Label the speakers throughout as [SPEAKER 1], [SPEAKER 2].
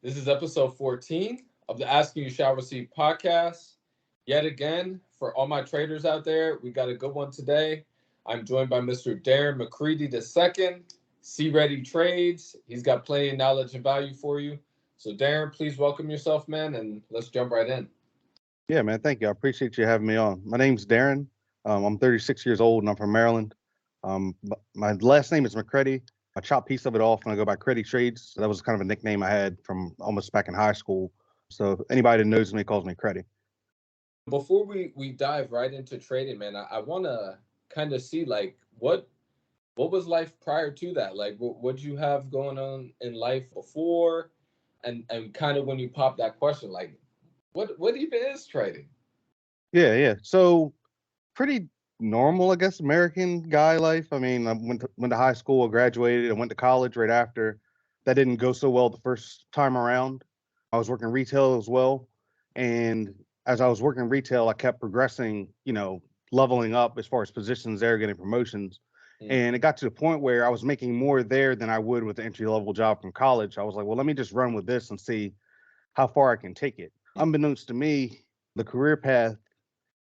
[SPEAKER 1] This is episode 14 of the Asking You Shall Receive podcast. Yet again, for all my traders out there, we got a good one today. I'm joined by Mr. Darren McCready II, Cready Trades. He's got plenty of knowledge and value for you. So, Darren, please welcome yourself, man, and let's jump right in.
[SPEAKER 2] Yeah, man. Thank you. I appreciate you having me on. My name's Darren. I'm 36 years old and I'm from Maryland. My last name is McCready. I chop piece of it off when I go by Cready Trades. That was kind of a nickname I had from almost back in high school. So anybody that knows me calls me Cready.
[SPEAKER 1] Before we dive right into trading, man, I want to kind of see like what was life prior to that? Like what you have going on in life before, and kind of when you pop that question, like what even is trading?
[SPEAKER 2] Yeah. So pretty normal, I guess, American guy life. I mean, I went to high school, I graduated, I went to college right after. That didn't go so well the first time around. I was working retail as well. And as I was working retail, I kept progressing, leveling up as far as positions there, getting promotions.
[SPEAKER 1] Mm.
[SPEAKER 2] And it got to the point where I was making more there than I would with the entry level job from college. I was like, well, let me just run with this and see how far I can take it. Unbeknownst to me, the career path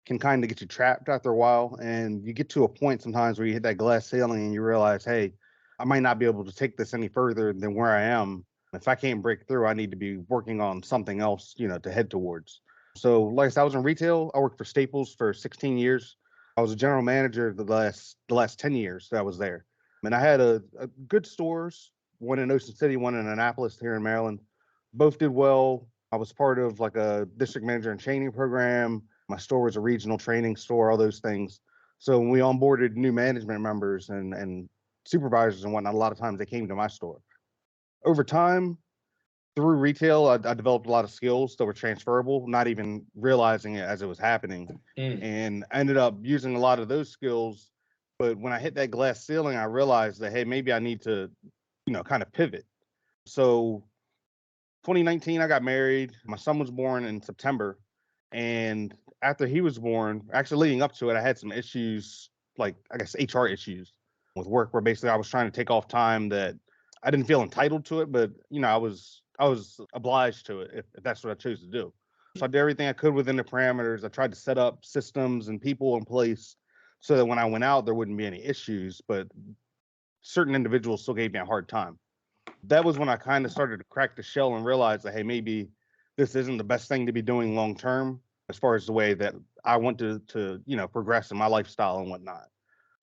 [SPEAKER 2] can kind of get you trapped after a while. And you get to a point sometimes where you hit that glass ceiling and you realize, hey, I might not be able to take this any further than where I am. If I can't break through, I need to be working on something else, to head towards. So, like I said, I was in retail. I worked for Staples for 16 years. I was a general manager the last 10 years that I was there. And I had a good stores, one in Ocean City, one in Annapolis here in Maryland. Both did well. I was part of like a district manager and training program. My store was a regional training store, all those things. So when we onboarded new management members and supervisors and whatnot, a lot of times they came to my store. Over time, through retail, I developed a lot of skills that were transferable, not even realizing it as it was happening.
[SPEAKER 1] Mm.
[SPEAKER 2] And I ended up using a lot of those skills. But when I hit that glass ceiling, I realized that, hey, maybe I need to, kind of pivot. So 2019, I got married. My son was born in September. And after he was born, actually leading up to it, I had some issues, like I guess HR issues with work, where basically I was trying to take off time that I didn't feel entitled to it, but I was obliged to it if that's what I chose to do. So I did everything I could within the parameters. I tried to set up systems and people in place so that when I went out, there wouldn't be any issues. But certain individuals still gave me a hard time. That was when I kind of started to crack the shell and realize that, hey, maybe this isn't the best thing to be doing long term as far as the way that I want to progress in my lifestyle and whatnot.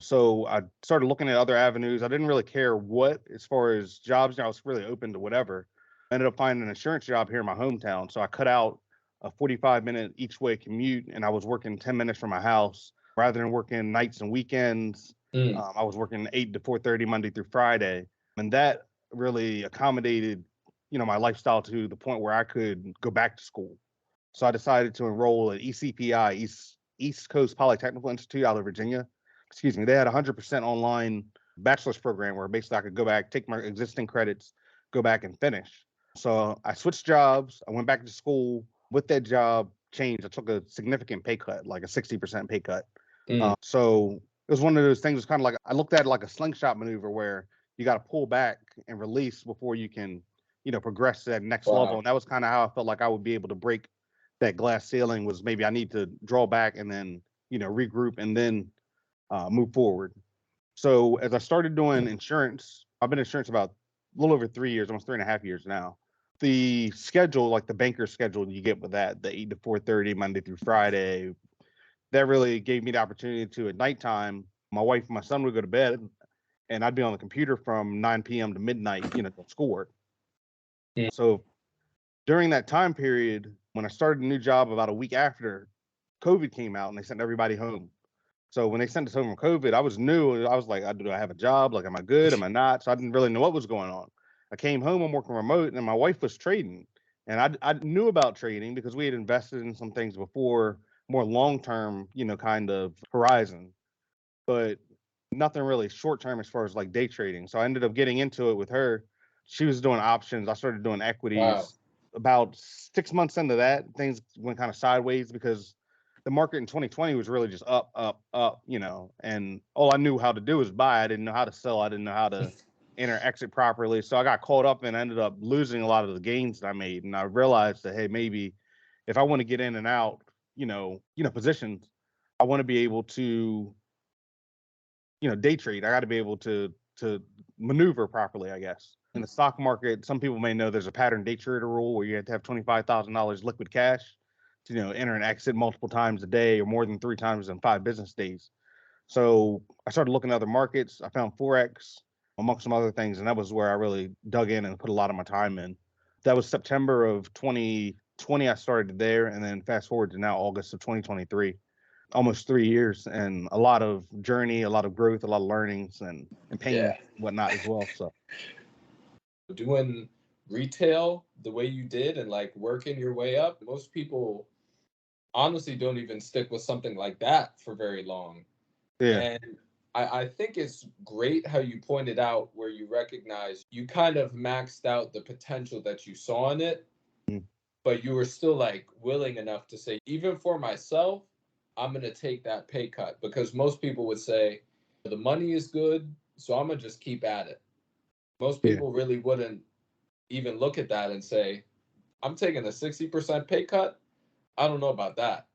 [SPEAKER 2] So I started looking at other avenues. I didn't really care what as far as jobs. I was really open to whatever. I ended up finding an insurance job here in my hometown. So I cut out a 45-minute each way commute and I was working 10 minutes from my house rather than working nights and weekends.
[SPEAKER 1] Mm.
[SPEAKER 2] I was working 8 to 4:30 Monday through Friday. And that really accommodated, my lifestyle to the point where I could go back to school. So I decided to enroll at ECPI, East Coast Polytechnical Institute out of Virginia. Excuse me. They had a 100% online bachelor's program where basically I could go back, take my existing credits, go back and finish. So I switched jobs. I went back to school. With that job change, I took a significant pay cut, like a 60% pay cut.
[SPEAKER 1] Mm.
[SPEAKER 2] So it was one of those things. It was kind of like I looked at it like a slingshot maneuver where you got to pull back and release before you can, progress to that next level.
[SPEAKER 1] Wow.
[SPEAKER 2] And that was kind of how I felt like I would be able to break that glass ceiling. Was maybe I need to draw back and then, regroup and then move forward. So as I started doing insurance, I've been in insurance about a little over 3 years, almost 3.5 years now. The schedule, like the banker schedule you get with that, the 8 to 4:30 Monday through Friday, that really gave me the opportunity to at nighttime, my wife and my son would go to bed and I'd be on the computer from 9 p.m. to midnight, doing schoolwork.
[SPEAKER 1] Mm.
[SPEAKER 2] So during that time period, when I started a new job about a week after, COVID came out and they sent everybody home. So when they sent us home from COVID, I was new. I was like, do I have a job? Like, am I good? Am I not? So I didn't really know what was going on. I came home, I'm working remote, and my wife was trading. And I knew about trading because we had invested in some things before, more long term, kind of horizon, but nothing really short term as far as like day trading. So I ended up getting into it with her. She was doing options. I started doing
[SPEAKER 1] Wow.
[SPEAKER 2] equities. About 6 months into that, things went kind of sideways because the market in 2020 was really just up, up, up, and all I knew how to do was buy. I didn't know how to sell. I didn't know how to enter exit properly. So I got caught up and ended up losing a lot of the gains that I made. And I realized that, hey, maybe if I want to get in and out, positions, I want to be able to, day trade. I got to be able to maneuver properly, I guess. In the stock market, some people may know there's a pattern day trader rule where you have to have $25,000 liquid cash to, enter and exit multiple times a day or more than 3 times in 5 business days. So I started looking at other markets. I found Forex amongst some other things, and that was where I really dug in and put a lot of my time in. That was September of 2020. I started there, and then fast forward to now August of 2023, almost 3 years, and a lot of journey, a lot of growth, a lot of learnings, and pain, whatnot as well. So
[SPEAKER 1] doing retail the way you did and like working your way up, most people honestly don't even stick with something like that for very long.
[SPEAKER 2] yeah,
[SPEAKER 1] And I think it's great how you pointed out where you recognize you kind of maxed out the potential that you saw in it,
[SPEAKER 2] mm,
[SPEAKER 1] but you were still like willing enough to say, even for myself, I'm going to take that pay cut, because most people would say, the money is good, so I'm going to just keep at it. Most
[SPEAKER 2] yeah,
[SPEAKER 1] people really wouldn't even look at that and say, I'm taking a 60% pay cut. I don't know about that.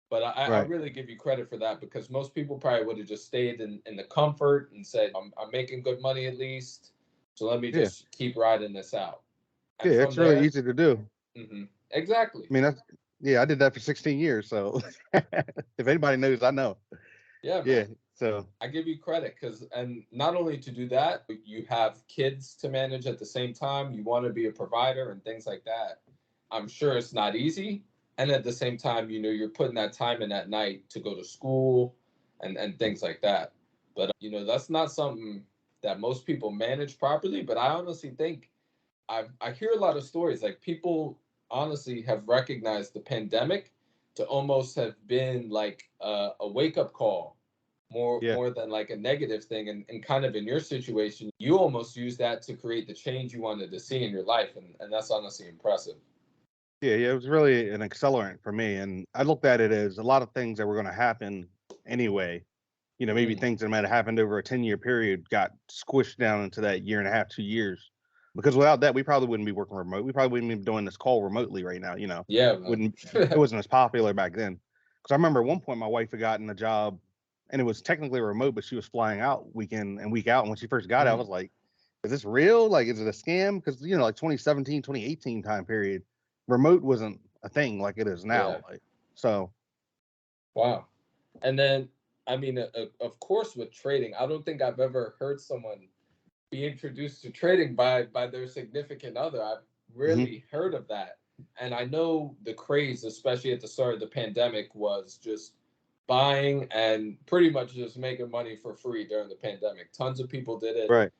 [SPEAKER 1] But I
[SPEAKER 2] right,
[SPEAKER 1] really give you credit for that, because most people probably would have just stayed in the comfort and said, I'm making good money at least, so let me
[SPEAKER 2] yeah,
[SPEAKER 1] just keep riding this out.
[SPEAKER 2] yeah.
[SPEAKER 1] And from
[SPEAKER 2] It's really
[SPEAKER 1] there,
[SPEAKER 2] easy to do.
[SPEAKER 1] exactly.
[SPEAKER 2] I mean, I did that for 16 years. So if anybody knows, I know.
[SPEAKER 1] Yeah,
[SPEAKER 2] Yeah.
[SPEAKER 1] man.
[SPEAKER 2] So
[SPEAKER 1] I give you credit, and not only to do that, but you have kids to manage at the same time. You want to be a provider and things like that. I'm sure it's not easy. And at the same time, you're putting that time in at night to go to school and things like that. But, that's not something that most people manage properly. But I honestly think I hear a lot of stories, like people honestly have recognized the pandemic to almost have been like a wake up call,
[SPEAKER 2] yeah,
[SPEAKER 1] more than like a negative thing. And kind of in your situation, you almost use that to create the change you wanted to see in your life, and that's honestly impressive.
[SPEAKER 2] yeah. It was really an accelerant for me, and I looked at it as a lot of things that were going to happen anyway. Maybe
[SPEAKER 1] Mm,
[SPEAKER 2] things that might have happened over a 10-year period got squished down into that year and a half, 2 years. Because without that, we probably wouldn't be working remote. We probably wouldn't be doing this call remotely right now.
[SPEAKER 1] yeah, man.
[SPEAKER 2] Wouldn't It wasn't as popular back then. Because I remember at one point my wife had gotten a job, and it was technically remote, but she was flying out week in and week out. And when she first got it, I
[SPEAKER 1] Mm,
[SPEAKER 2] was like, "Is this real? Like, is it a scam?" Because like 2017, 2018 time period, remote wasn't a thing like it is
[SPEAKER 1] yeah.
[SPEAKER 2] now. Like, so
[SPEAKER 1] Wow. And then, I mean, of course, with trading, I don't think I've ever heard someone be introduced to trading by their significant other. I've
[SPEAKER 2] mhm,
[SPEAKER 1] rarely heard of that. And I know the craze, especially at the start of the pandemic, was just buying and pretty much just making money for free during the pandemic. Tons of people did it.
[SPEAKER 2] right,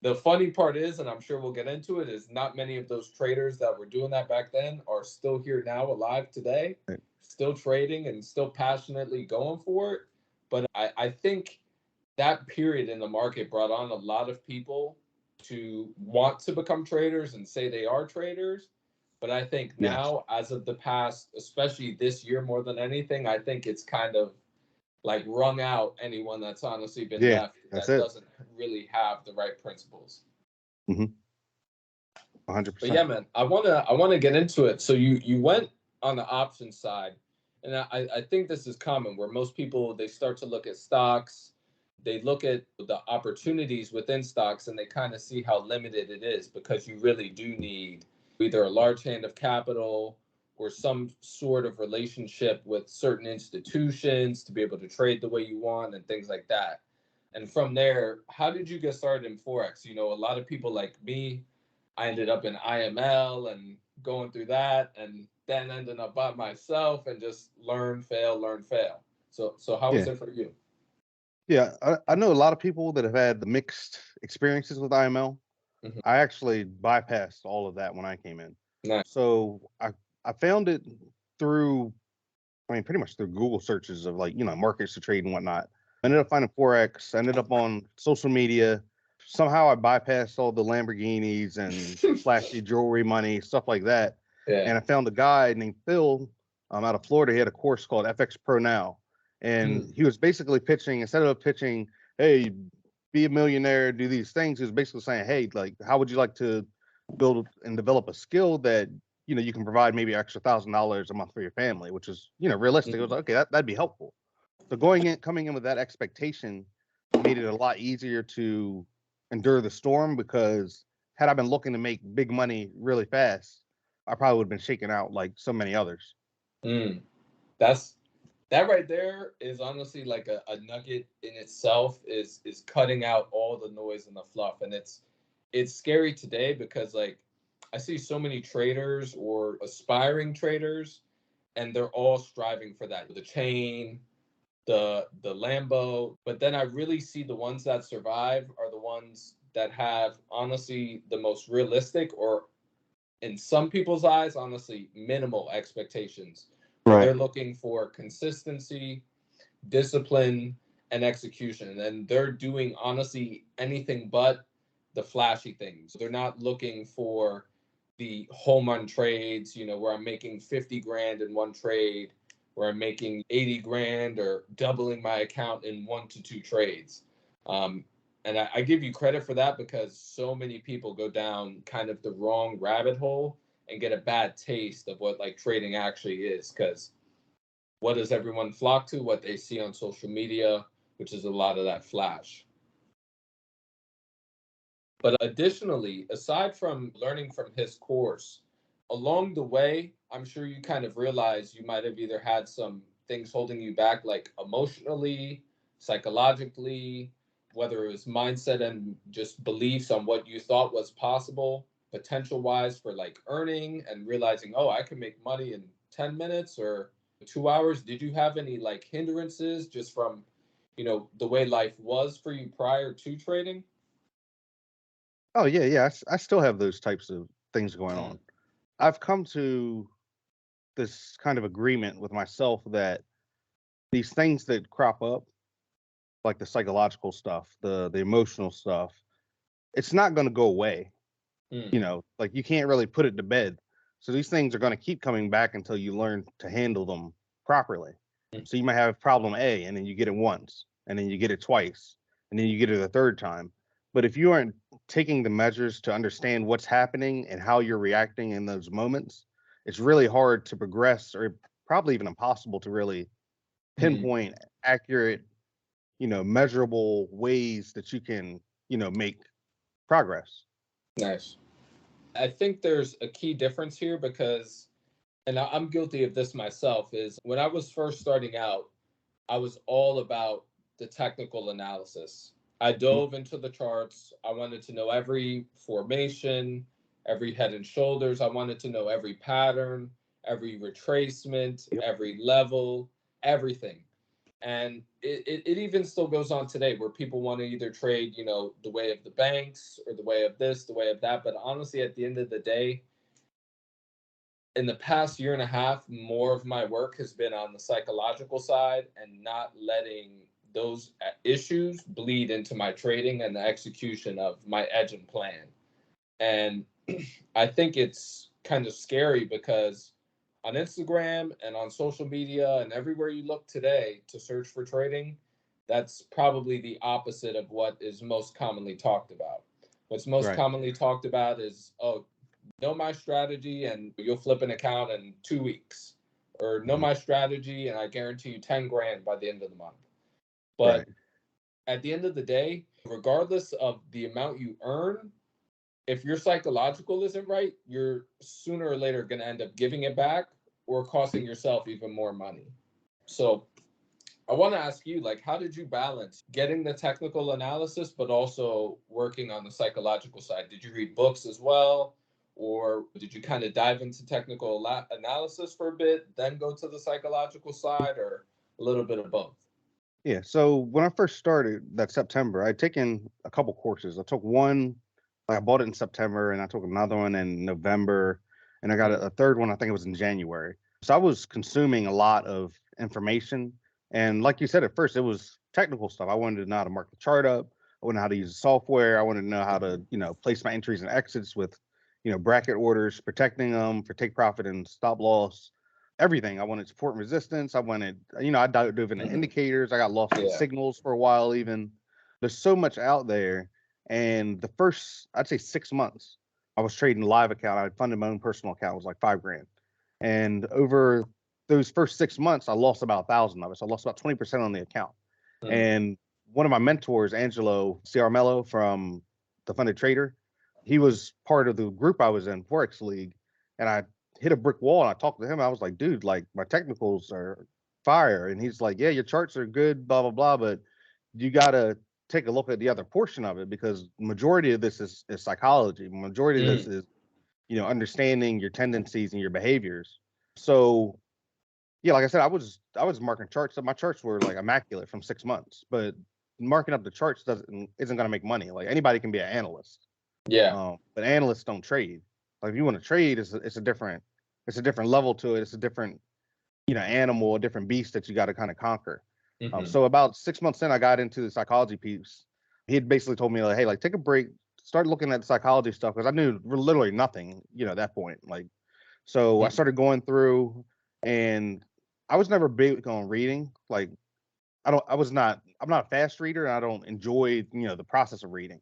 [SPEAKER 1] The funny part is, and I'm sure we'll get into it, is not many of those traders that were doing that back then are still here now, alive today,
[SPEAKER 2] right,
[SPEAKER 1] still trading and still passionately going for it. But I think that period in the market brought on a lot of people to want to become traders and say they are traders. But I think
[SPEAKER 2] yes,
[SPEAKER 1] now, as of the past, especially this year more than anything, I think it's kind of like wrung out anyone that's honestly been
[SPEAKER 2] yeah,
[SPEAKER 1] left
[SPEAKER 2] that's
[SPEAKER 1] that
[SPEAKER 2] it.
[SPEAKER 1] doesn't really have the right principles.
[SPEAKER 2] Mhm.
[SPEAKER 1] But yeah,
[SPEAKER 2] 100%.
[SPEAKER 1] man, I wanna get into it. So you went on the option side, and I think this is common where most people, they start to look at stocks, they look at the opportunities within stocks, and they kind of see how limited it is, because you really do need either a large hand of capital or some sort of relationship with certain institutions to be able to trade the way you want and things like that. And from there, how did you get started in Forex? A lot of people like me, I ended up in IML and going through that, and then ending up by myself and just learn, fail, learn, fail. So how was
[SPEAKER 2] Yeah.
[SPEAKER 1] it for you?
[SPEAKER 2] Yeah. I know a lot of people that have had the mixed experiences with IML.
[SPEAKER 1] Mhm.
[SPEAKER 2] I actually bypassed all of that when I came in.
[SPEAKER 1] Nice.
[SPEAKER 2] So I found it through, I mean, pretty much through Google searches of like, markets to trade and whatnot. I ended up finding Forex, ended up on social media. Somehow I bypassed all the Lamborghinis and flashy jewelry money, stuff like that.
[SPEAKER 1] Yeah.
[SPEAKER 2] And I found a guy named Phil out of Florida. He had a course called FX Pro Now. And
[SPEAKER 1] Mm.
[SPEAKER 2] he was basically pitching, instead of pitching, hey, be a millionaire, do these things. Is basically saying, hey, like, how would you like to build and develop a skill that you can provide maybe extra $1,000 a month for your family, which is realistic. It was like, okay, that'd be helpful. So coming in with that expectation made it a lot easier to endure the storm, because had I been looking to make big money really fast, I probably would have been shaken out like so many others.
[SPEAKER 1] That's that right there is honestly like a nugget in itself, is cutting out all the noise and the fluff. And it's scary today because like I see so many traders or aspiring traders, and they're all striving for that, the chain, the Lambo. But then I really see the ones that survive are the ones that have honestly the most realistic, or in some people's eyes, honestly, minimal expectations, where
[SPEAKER 2] Right.
[SPEAKER 1] they're looking for consistency, discipline, and execution. And they're doing honestly anything but the flashy things. They're not looking for the home run trades, where I'm making 50 grand in one trade, where I'm making 80 grand or doubling my account in 1 to 2 trades. Um, and I give you credit for that, because so many people go down kind of the wrong rabbit hole and get a bad taste of what like trading actually is. Because what does everyone flock to? What they see on social media, which is a lot of that flash. But additionally, aside from learning from his course, along the way, I'm sure you kind of realize you might have either had some things holding you back, like emotionally, psychologically, whether it was mindset and just beliefs on what you thought was possible, potential wise, for like earning and realizing, oh, I can make money in 10 minutes or 2 hours. Did you have any like hindrances just from, the way life was for you prior to trading?
[SPEAKER 2] Oh yeah, yeah. I still have those types of things going
[SPEAKER 1] Mm.
[SPEAKER 2] on. I've come to this kind of agreement with myself that these things that crop up, like the psychological stuff, the emotional stuff, it's not going to go away.
[SPEAKER 1] Mm.
[SPEAKER 2] Like, you can't really put it to bed. So these things are going to keep coming back until you learn to handle them properly.
[SPEAKER 1] Mm.
[SPEAKER 2] So you might have problem A, and then you get it once, and then you get it twice, and then you get it a third time. But if you aren't taking the measures to understand what's happening and how you're reacting in those moments, it's really hard to progress, or probably even impossible to really
[SPEAKER 1] Mm.
[SPEAKER 2] pinpoint accurate, measurable ways that you can, make progress.
[SPEAKER 1] Nice. I think there's a key difference here because, and I'm guilty of this myself, is when I was first starting out, I was all about the technical analysis. I
[SPEAKER 2] Mhm.
[SPEAKER 1] dove into the charts. I wanted to know every formation, every head and shoulders. I wanted to know every pattern, every retracement,
[SPEAKER 2] Yep.
[SPEAKER 1] every level, everything. And it even still goes on today, where people want to either trade, the way of the banks or the way of this, the way of that. But honestly, at the end of the day, in the past year and a half, more of my work has been on the psychological side and not letting those issues bleed into my trading and the execution of my edge and plan. And I think it's kind of scary because on Instagram and on social media and everywhere you look today to search for trading, that's probably the opposite of what is most commonly talked about. What's most
[SPEAKER 2] Right.
[SPEAKER 1] commonly talked about is, oh, know my strategy and you'll flip an account in 2 weeks, or know
[SPEAKER 2] Mhm.
[SPEAKER 1] my strategy and I guarantee you 10 grand by the end of the month. But
[SPEAKER 2] Right.
[SPEAKER 1] at the end of the day, regardless of the amount you earn, if your psychological isn't right, you're sooner or later going to end up giving it back or costing yourself even more money. So I want to ask you, like, how did you balance getting the technical analysis, but also working on the psychological side? Did you read books as well? Or did you kind of dive into technical analysis for a bit, then go to the psychological side, or a little bit of both?
[SPEAKER 2] Yeah. So when I first started that September, I'd taken a couple courses. I took one, like, I bought it in September, and I took another one in November, and I got
[SPEAKER 1] Mm.
[SPEAKER 2] a third one, I think it was in January. So I was consuming a lot of information. And like you said, at first it was technical stuff. I wanted to know how to mark the chart up. I wanted to know how to use the software. I wanted to know how to, place my entries and exits with, bracket orders, protecting them for take profit and stop loss, everything. I wanted support and resistance. I wanted, I dove into
[SPEAKER 1] Mhm.
[SPEAKER 2] indicators. I got lost in
[SPEAKER 1] Yeah.
[SPEAKER 2] signals for a while even. There's so much out there. And the first, I'd say 6 months, I was trading a live account. I had funded my own personal account. It was like $5,000. And over those first 6 months, I lost about 1,000 of it. So I lost about 20% on the account. And one of my mentors, Angelo Ciarmello from the Funded Trader, he was part of the group I was in, Forex League. And I hit a brick wall and I talked to him. I was like, dude, like my technicals are fire. And he's like, yeah, your charts are good, blah, blah, blah. But you got to take a look at the other portion of it, because majority of this is psychology. Majority of this is, understanding your tendencies and your behaviors. So yeah, like I said, I was marking charts. My charts were like immaculate from 6 months, but marking up the charts isn't going to make money. Like anybody can be an analyst.
[SPEAKER 1] Yeah.
[SPEAKER 2] But analysts don't trade. Like if you want to trade, it's a different level to it. It's a different, animal, a different beast that you got to kind of conquer. So about 6 months in, I got into the psychology piece. He had basically told me like, hey, like take a break, start looking at the psychology stuff, because I knew literally nothing, at that point. Like, so I started going through, and I was never big on reading. Like, I'm not a fast reader, and I don't enjoy, the process of reading.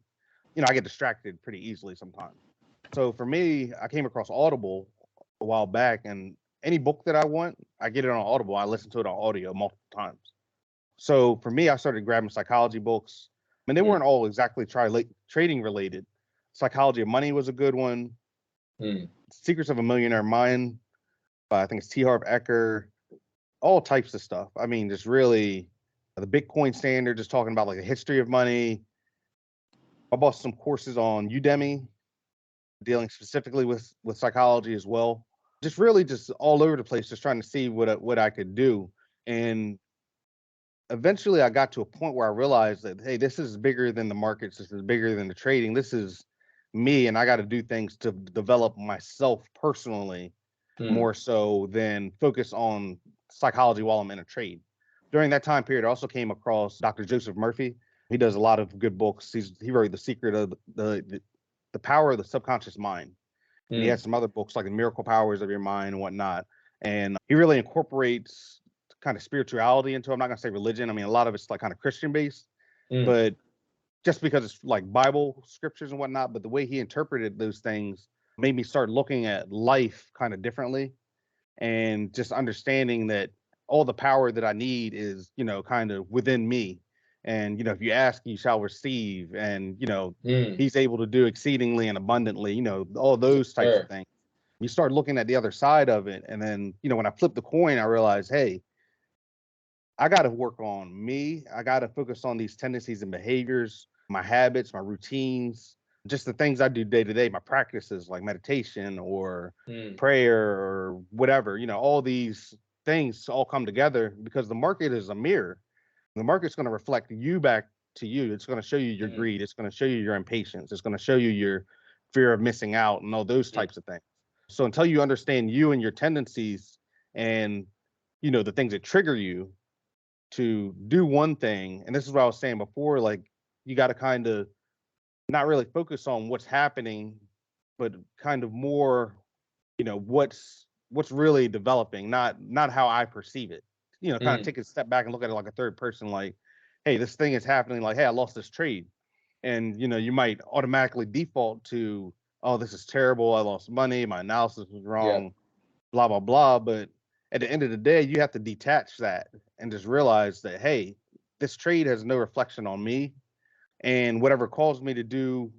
[SPEAKER 2] I get distracted pretty easily sometimes. So for me, I came across Audible a while back, and any book that I want, I get it on Audible. I listen to it on audio multiple times. So for me, I started grabbing psychology books. I mean, they weren't all exactly trading related. Psychology of Money was a good one. Secrets of a Millionaire Mind, I think it's T. Harv Eker. All types of stuff. I mean, just really the Bitcoin Standard, just talking about like the history of money. I bought some courses on Udemy, dealing specifically with psychology as well. Just really just all over the place, just trying to see what I could do. And eventually I got to a point where I realized that, hey, this is bigger than the markets. This is bigger than the trading. This is me, and I got to do things to develop myself personally more so than focus on psychology while I'm in a trade. During that time period, I also came across Dr. Joseph Murphy. He does a lot of good books. He wrote The Secret of the Power of the Subconscious Mind. And he has some other books like The Miracle Powers of Your Mind and whatnot. And he really incorporates kind of spirituality into it. I'm not going to say religion. I mean, a lot of it's like kind of Christian based, but just because it's like Bible scriptures and whatnot, but the way he interpreted those things made me start looking at life kind of differently, and just understanding that all the power that I need is, kind of within me. And, if you ask, you shall receive. And, he's able to do exceedingly and abundantly, all those types of things. You start looking at the other side of it. And then, when I flipped the coin, I realized, hey, I got to work on me. I got to focus on these tendencies and behaviors, my habits, my routines, just the things I do day to day, my practices like meditation or prayer or whatever, all these things all come together, because the market is a mirror. The market's going to reflect you back to you. It's going to show you your greed. It's going to show you your impatience. It's going to show you your fear of missing out and all those types of things. So until you understand you and your tendencies and, the things that trigger you to do one thing, and this is what I was saying before, like you got to kind of not really focus on what's happening, but kind of more, what's really developing, not how I perceive it. Kind of take a step back and look at it like a third person, like, hey, this thing is happening, like, hey, I lost this trade. And, you might automatically default to, oh, this is terrible. I lost money. My analysis was wrong, blah, blah, blah. But at the end of the day, you have to detach that and just realize that, hey, this trade has no reflection on me. And whatever caused me to do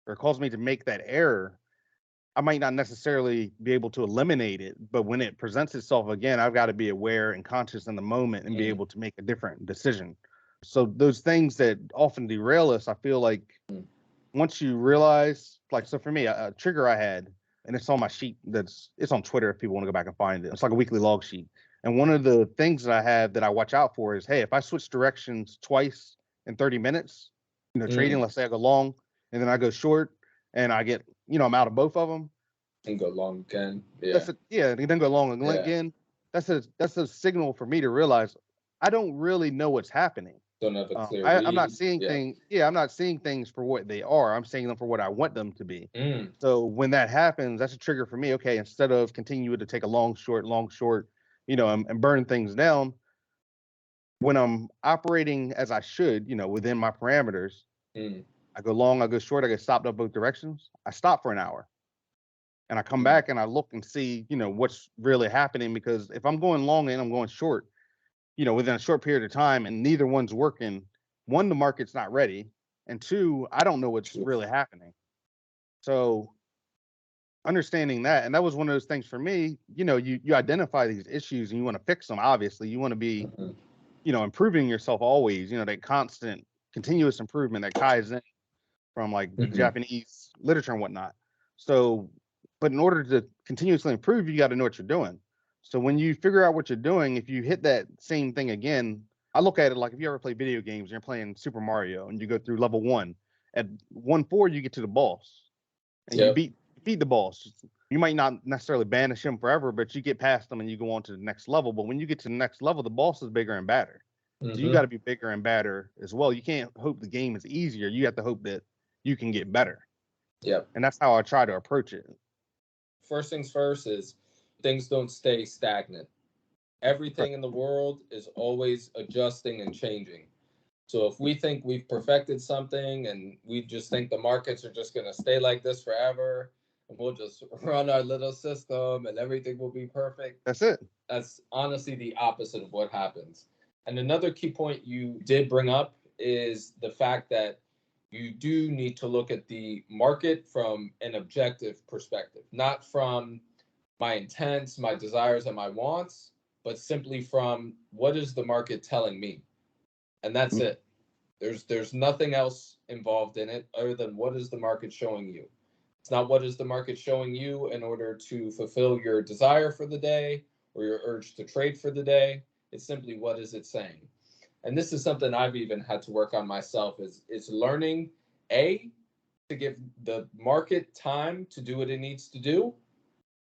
[SPEAKER 2] or caused me to make that error, I might not necessarily be able to eliminate it, but when it presents itself again, I've got to be aware and conscious in the moment and be able to make a different decision. So those things that often derail us, I feel like once you realize, like, so for me, a trigger I had, and it's on my sheet, it's on Twitter if people want to go back and find it. It's like a weekly log sheet. And one of the things that I have that I watch out for is, hey, if I switch directions twice in 30 minutes, trading, let's say I go long and then I go short and I get, I'm out of both of them.
[SPEAKER 1] And go long again.
[SPEAKER 2] And then go long again. That's a signal for me to realize I don't really know what's happening.
[SPEAKER 1] Don't have a clear
[SPEAKER 2] I'm not seeing things. Yeah, I'm not seeing things for what they are. I'm seeing them for what I want them to be. So when that happens, that's a trigger for me. Okay, instead of continuing to take a long, short, and burn things down, when I'm operating as I should, within my parameters,
[SPEAKER 1] Mm,
[SPEAKER 2] I go long, I go short, I get stopped up both directions. I stop for an hour and I come
[SPEAKER 1] mm,
[SPEAKER 2] back and I look and see, what's really happening. Because if I'm going long and I'm going short, within a short period of time and neither one's working, one, the market's not ready. And two, I don't know what's
[SPEAKER 1] true.
[SPEAKER 2] really happening. So understanding that, and that was one of those things for me, you identify these issues and you want to fix them. Obviously, you want to be,
[SPEAKER 1] Mhm,
[SPEAKER 2] improving yourself always, that constant continuous improvement that ties in from like
[SPEAKER 1] mhm.
[SPEAKER 2] Japanese literature and whatnot. So, but in order to continuously improve, you got to know what you're doing. So when you figure out what you're doing, if you hit that same thing again, I look at it like if you ever play video games and you're playing Super Mario and you go through level one, at 1-4 you get to the boss and you
[SPEAKER 1] Yep.
[SPEAKER 2] beat the boss. You might not necessarily banish him forever, but you get past them and you go on to the next level. But when you get to the next level, the boss is bigger and badder. So you got
[SPEAKER 1] Hmm.
[SPEAKER 2] to be bigger and badder as well. You can't hope the game is easier. You have to hope that you can get better.
[SPEAKER 1] Yep.
[SPEAKER 2] And that's how I try to approach it.
[SPEAKER 1] First things first is things don't stay stagnant.
[SPEAKER 2] Right.
[SPEAKER 1] Everything in the world is always adjusting and changing. So if we think we've perfected something and we just think the markets are just going to stay like this forever and we'll just run our little system and everything will be perfect,
[SPEAKER 2] That's it.
[SPEAKER 1] that's honestly the opposite of what happens. And another key point you did bring up is the fact that you do need to look at the market from an objective perspective, not from my intents, my desires, and my wants, but simply from what is the market telling me? And that's
[SPEAKER 2] Mm.
[SPEAKER 1] it. There's nothing else involved in it other than what is the market showing you. It's not what is the market showing you in order to fulfill your desire for the day or your urge to trade for the day. It's simply what is it saying. And this is something I've even had to work on myself is learning A, to give the market time to do what it needs to do,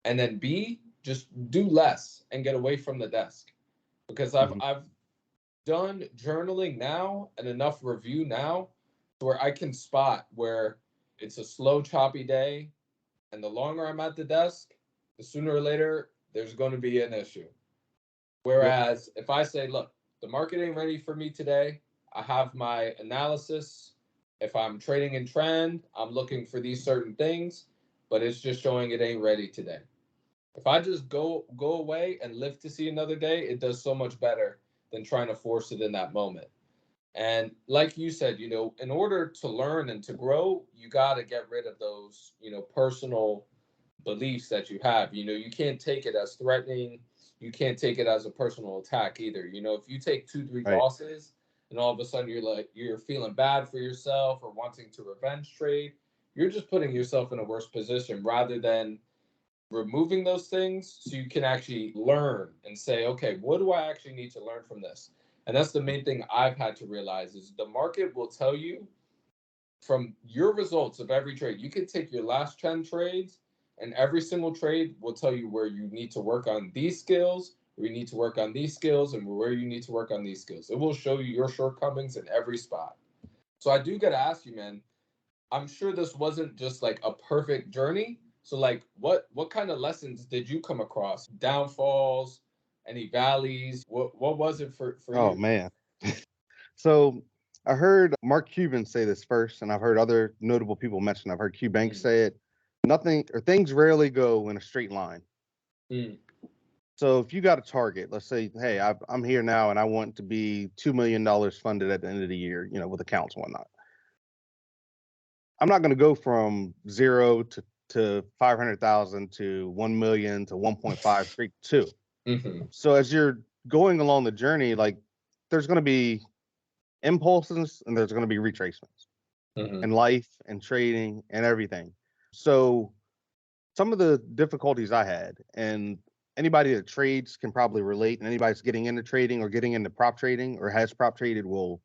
[SPEAKER 1] and then B, just do less and get away from the desk. Because I've
[SPEAKER 2] Mhm.
[SPEAKER 1] I've done journaling now and enough review now to where I can spot where it's a slow, choppy day. And the longer I'm at the desk, the sooner or later there's going to be an issue.
[SPEAKER 2] Yep.
[SPEAKER 1] Whereas if I say, look, the market ain't ready for me today, I have my analysis. If I'm trading in trend, I'm looking for these certain things, but it's just showing it ain't ready today. If I just go away and live to see another day, it does so much better than trying to force it in that moment. And like you said, in order to learn and to grow, you got to get rid of those, personal beliefs that you have. You can't take it as threatening. You can't take it as a personal attack either. If you take two, three
[SPEAKER 2] Right.
[SPEAKER 1] losses and all of a sudden you're feeling bad for yourself or wanting to revenge trade, you're just putting yourself in a worse position rather than removing those things so you can actually learn and say, okay, what do I actually need to learn from this? And that's the main thing I've had to realize is the market will tell you from your results of every trade. You can take your last 10 trades and every single trade will tell you where you need to work on these skills, where you need to work on these skills, and where you need to work on these skills. It will show you your shortcomings in every spot. So I do got to ask you, man, I'm sure this wasn't just like a perfect journey. So like what kind of lessons did you come across? Downfalls, any valleys? What was it for
[SPEAKER 2] Oh,
[SPEAKER 1] you?
[SPEAKER 2] man. So I heard Mark Cuban say this first, and I've heard other notable people mention. I've heard Q Banks
[SPEAKER 1] Mm,
[SPEAKER 2] say it. Nothing or things rarely go in a straight line.
[SPEAKER 1] mm,
[SPEAKER 2] So if you got a target, let's say, hey, I'm here now and I want to be $2 million funded at the end of the year, with accounts and whatnot. I'm not going to go from zero to 500,000 to 1 million to 1.5 straight to 2.
[SPEAKER 1] mm-hmm,
[SPEAKER 2] So as you're going along the journey, like there's going to be impulses and there's going to be retracements
[SPEAKER 1] mm-hmm,
[SPEAKER 2] in life and trading and everything. So some of the difficulties I had, and anybody that trades can probably relate, and anybody that's getting into trading or getting into prop trading or has prop traded will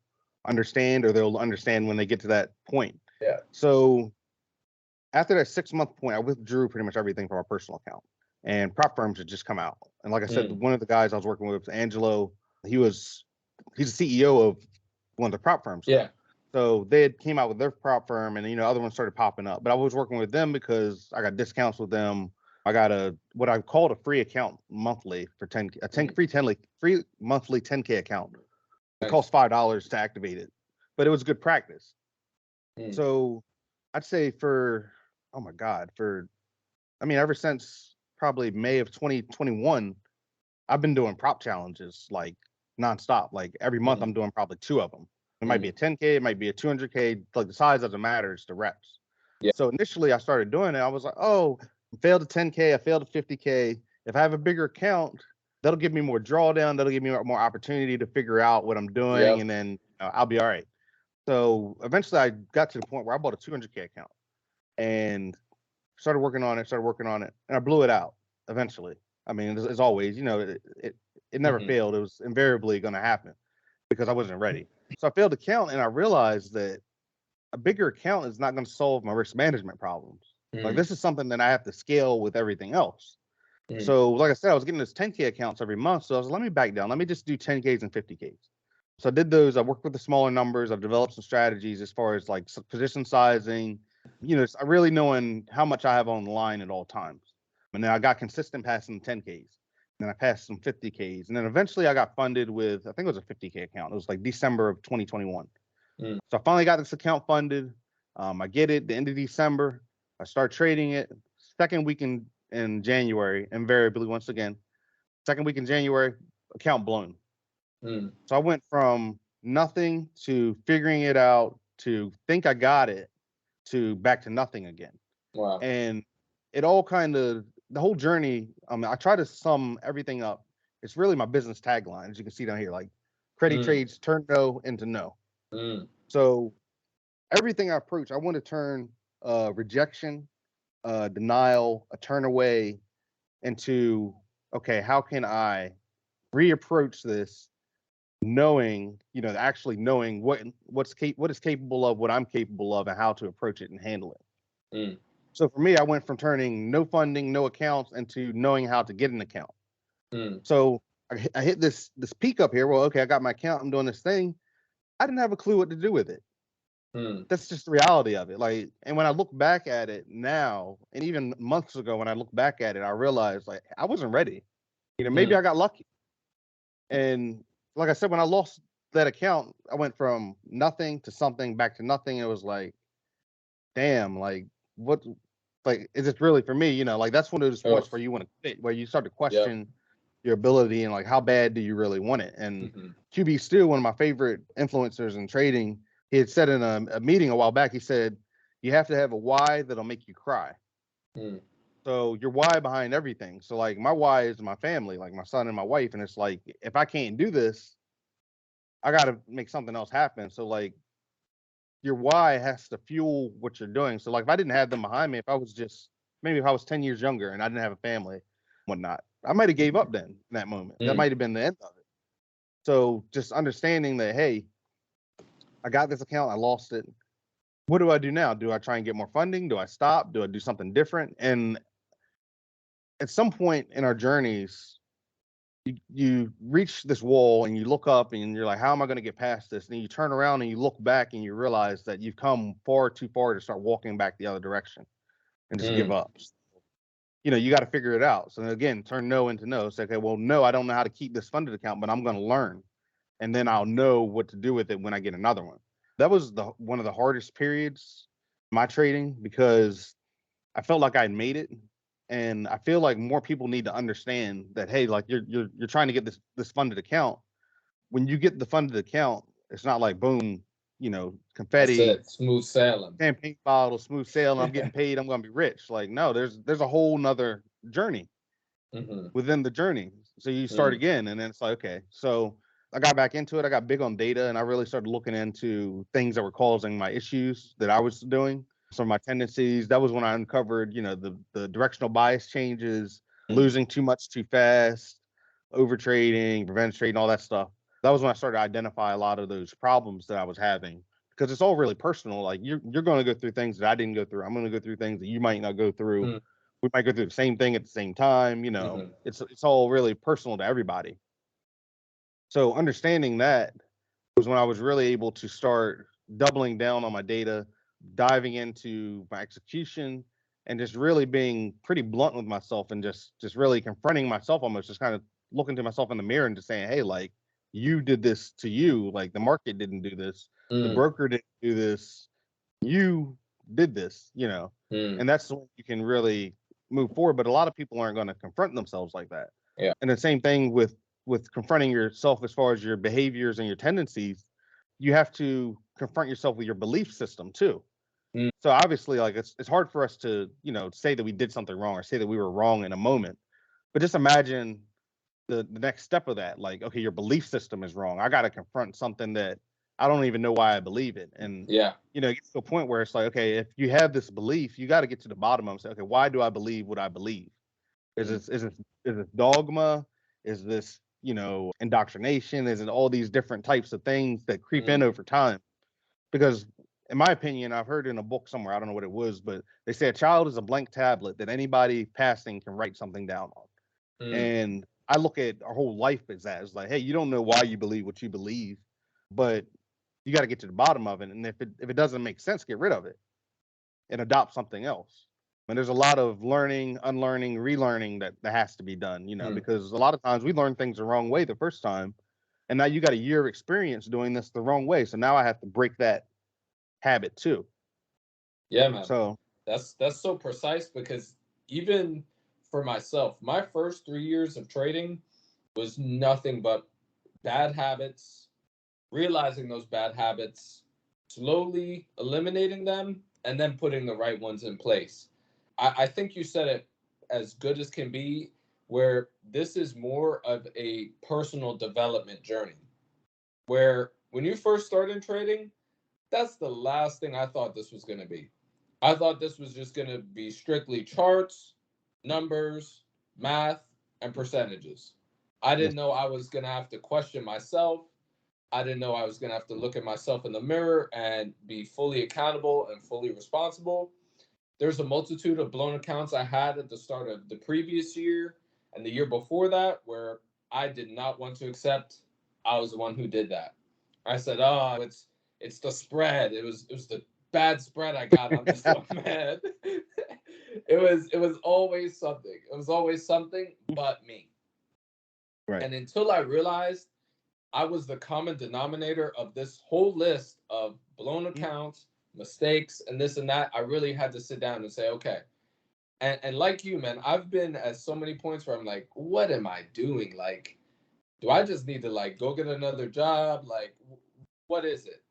[SPEAKER 2] understand, or they'll understand when they get to that point.
[SPEAKER 1] yeah,
[SPEAKER 2] So after that 6 month point, I withdrew pretty much everything from our personal account, and prop firms had just come out. And like I said,
[SPEAKER 1] mm,
[SPEAKER 2] one of the guys I was working with, Angelo, he's the CEO of one of the prop firms.
[SPEAKER 1] yeah,
[SPEAKER 2] So they had came out with their prop firm, and other ones started popping up. But I was working with them because I got discounts with them. I got what I called a free account monthly for 10
[SPEAKER 1] mm,
[SPEAKER 2] free monthly 10K account It
[SPEAKER 1] Nice.
[SPEAKER 2] cost $5 to activate it, but it was good practice.
[SPEAKER 1] Mm.
[SPEAKER 2] So I'd say oh my God, ever since probably May of 2021, I've been doing prop challenges like nonstop. Like every month, I'm doing probably 2 of them. It might be a 10K, it might be a 200K. Like the size doesn't matter; it's the reps.
[SPEAKER 1] Yeah.
[SPEAKER 2] So initially, I started doing it. I was like, oh, I failed a 10K, I failed a 50K. If I have a bigger account, that'll give me more drawdown. That'll give me more opportunity to figure out what I'm doing, and then I'll be all right. So eventually, I got to the point where I bought a 200K account and started working on it, and I blew it out eventually. I mean, as always, it never failed. It was invariably going to happen because I wasn't ready. So I failed to count, and I realized that a bigger account is not going to solve my risk management problems. Like this is something that I have to scale with everything else. So like I said, I was getting this 10K accounts every month. So I was like, let me back down. Let me just do 10Ks and 50Ks. So I did those. I worked with the smaller numbers. I've developed some strategies as far as like position sizing, I really knowing how much I have on the line at all times. And then I got consistent passing 10Ks. Then I passed some 50Ks. And then eventually I got funded with, I think it was a 50K account. It was like December of 2021. So I finally got this account funded. I get it the end of December. I start trading it. Second week in January, invariably, once again, second week in January, account blown. So I went from nothing to figuring it out to think I got it to back to nothing again.
[SPEAKER 1] Wow.
[SPEAKER 2] And it all the whole journey, I try to sum everything up. It's really my business tagline, as you can see down here, like Cready Trades, turn no into no. So everything I approach, I want to turn rejection, denial, a turn away into, okay, how can I reapproach this knowing, actually knowing what is capable of, what I'm capable of, and how to approach it and handle it. So for me, I went from turning no funding, no accounts into knowing how to get an account. So I hit this peak up here. Well, okay, I got my account. I'm doing this thing. I didn't have a clue what to do with it. That's just the reality of it. Like, and when I look back at it now, and even months ago, when I look back at it, I realized like I wasn't ready. Maybe I got lucky. And like I said, when I lost that account, I went from nothing to something, back to nothing. It was like, damn, like what, like, is it really for me? Like that's one of those points where you want to quit, where you start to question your ability and like how bad do you really want it. And QB Stu, one of my favorite influencers in trading, he had said in a meeting a while back, he said, you have to have a why that'll make you cry. So your why behind everything. So like my why is my family, like my son and my wife. And it's like, if I can't do this, I got to make something else happen. So like your why has to fuel what you're doing. So like if I didn't have them behind me, if I was 10 years younger and I didn't have a family, whatnot, I might have gave up then in that moment. That might have been the end of it. So just understanding that, hey, I got this account, I lost it. What do I do now? Do I try and get more funding? Do I stop? Do I do something different? And at some point in our journeys, you reach this wall and you look up and you're like, how am I going to get past this? And you turn around and you look back and you realize that you've come far too far to start walking back the other direction and just give up. You got to figure it out. So again, turn no into no. Say, okay, well, no, I don't know how to keep this funded account, but I'm going to learn. And then I'll know what to do with it when I get another one. That was one of the hardest periods in my trading because I felt like I had made it. And I feel like more people need to understand that, hey, like you're trying to get this funded account. When you get the funded account, it's not like boom, confetti,
[SPEAKER 1] that's it. Smooth sailing,
[SPEAKER 2] champagne bottle, smooth sailing. I'm getting paid. I'm going to be rich. Like no, there's a whole nother journey within the journey. So you start again, and then it's like okay. So I got back into it. I got big on data, and I really started looking into things that were causing my issues that I was doing. Some of my tendencies. That was when I uncovered, the directional bias changes, losing too much too fast, over trading, revenge trading, all that stuff. That was when I started to identify a lot of those problems that I was having because it's all really personal. Like you're going to go through things that I didn't go through. I'm going to go through things that you might not go through. We might go through the same thing at the same time. It's all really personal to everybody. So understanding that was when I was really able to start doubling down on my data, diving into my execution, and just really being pretty blunt with myself and just really confronting myself, almost just kind of looking to myself in the mirror and just saying, hey, like, you did this to you. Like the market didn't do this, the
[SPEAKER 1] Mm,
[SPEAKER 2] broker didn't do this, you did this,
[SPEAKER 1] mm,
[SPEAKER 2] and that's when you can really move forward. But a lot of people aren't going to confront themselves like that.
[SPEAKER 1] yeah.
[SPEAKER 2] And the same thing with confronting yourself as far as your behaviors and your tendencies. You have to confront yourself with your belief system too.
[SPEAKER 1] Mm,
[SPEAKER 2] So obviously, like it's hard for us to say that we did something wrong or say that we were wrong in a moment. But just imagine the next step of that. Like, okay, your belief system is wrong. I got to confront something that I don't even know why I believe it. And
[SPEAKER 1] yeah.
[SPEAKER 2] it gets to a point where it's like, okay, if you have this belief, you got to get to the bottom of it and say, okay, why do I believe what I believe? Is
[SPEAKER 1] Mm,
[SPEAKER 2] this dogma? Is this indoctrination? Is it all these different types of things that creep in
[SPEAKER 1] mm,
[SPEAKER 2] over time? Because in my opinion, I've heard in a book somewhere, I don't know what it was, but they say a child is a blank tablet that anybody passing can write something down on.
[SPEAKER 1] mm.
[SPEAKER 2] And I look at our whole life as that. It's like, hey, you don't know why you believe what you believe, but you got to get to the bottom of it. And if it doesn't make sense, get rid of it and adopt something else. And there's a lot of learning, unlearning, relearning that has to be done,
[SPEAKER 1] Mm.
[SPEAKER 2] because a lot of times we learn things the wrong way the first time. And now you got a year of experience doing this the wrong way. So now I have to break that habit too.
[SPEAKER 1] Yeah, man.
[SPEAKER 2] So
[SPEAKER 1] That's so precise because even for myself, my first 3 years of trading was nothing but bad habits, realizing those bad habits, slowly eliminating them, and then putting the right ones in place. I think you said it as good as can be, where this is more of a personal development journey. Where when you first started trading, that's the last thing I thought this was going to be. I thought this was just going to be strictly charts, numbers, math, and percentages. I
[SPEAKER 2] yes,
[SPEAKER 1] didn't know I was going to have to question myself. I didn't know I was going to have to look at myself in the mirror and be fully accountable and fully responsible. There's a multitude of blown accounts I had at the start of the previous year and the year before that where I did not want to accept I was the one who did that. I said, "Oh, it's the spread. It was the bad spread I got on this one, man." It was always something. It was always something but me.
[SPEAKER 2] right.
[SPEAKER 1] And until I realized I was the common denominator of this whole list of blown accounts, mistakes, and this and that, I really had to sit down and say, okay. And like you, man, I've been at so many points where I'm like, what am I doing? Like, do I just need to like go get another job? Like, what is it?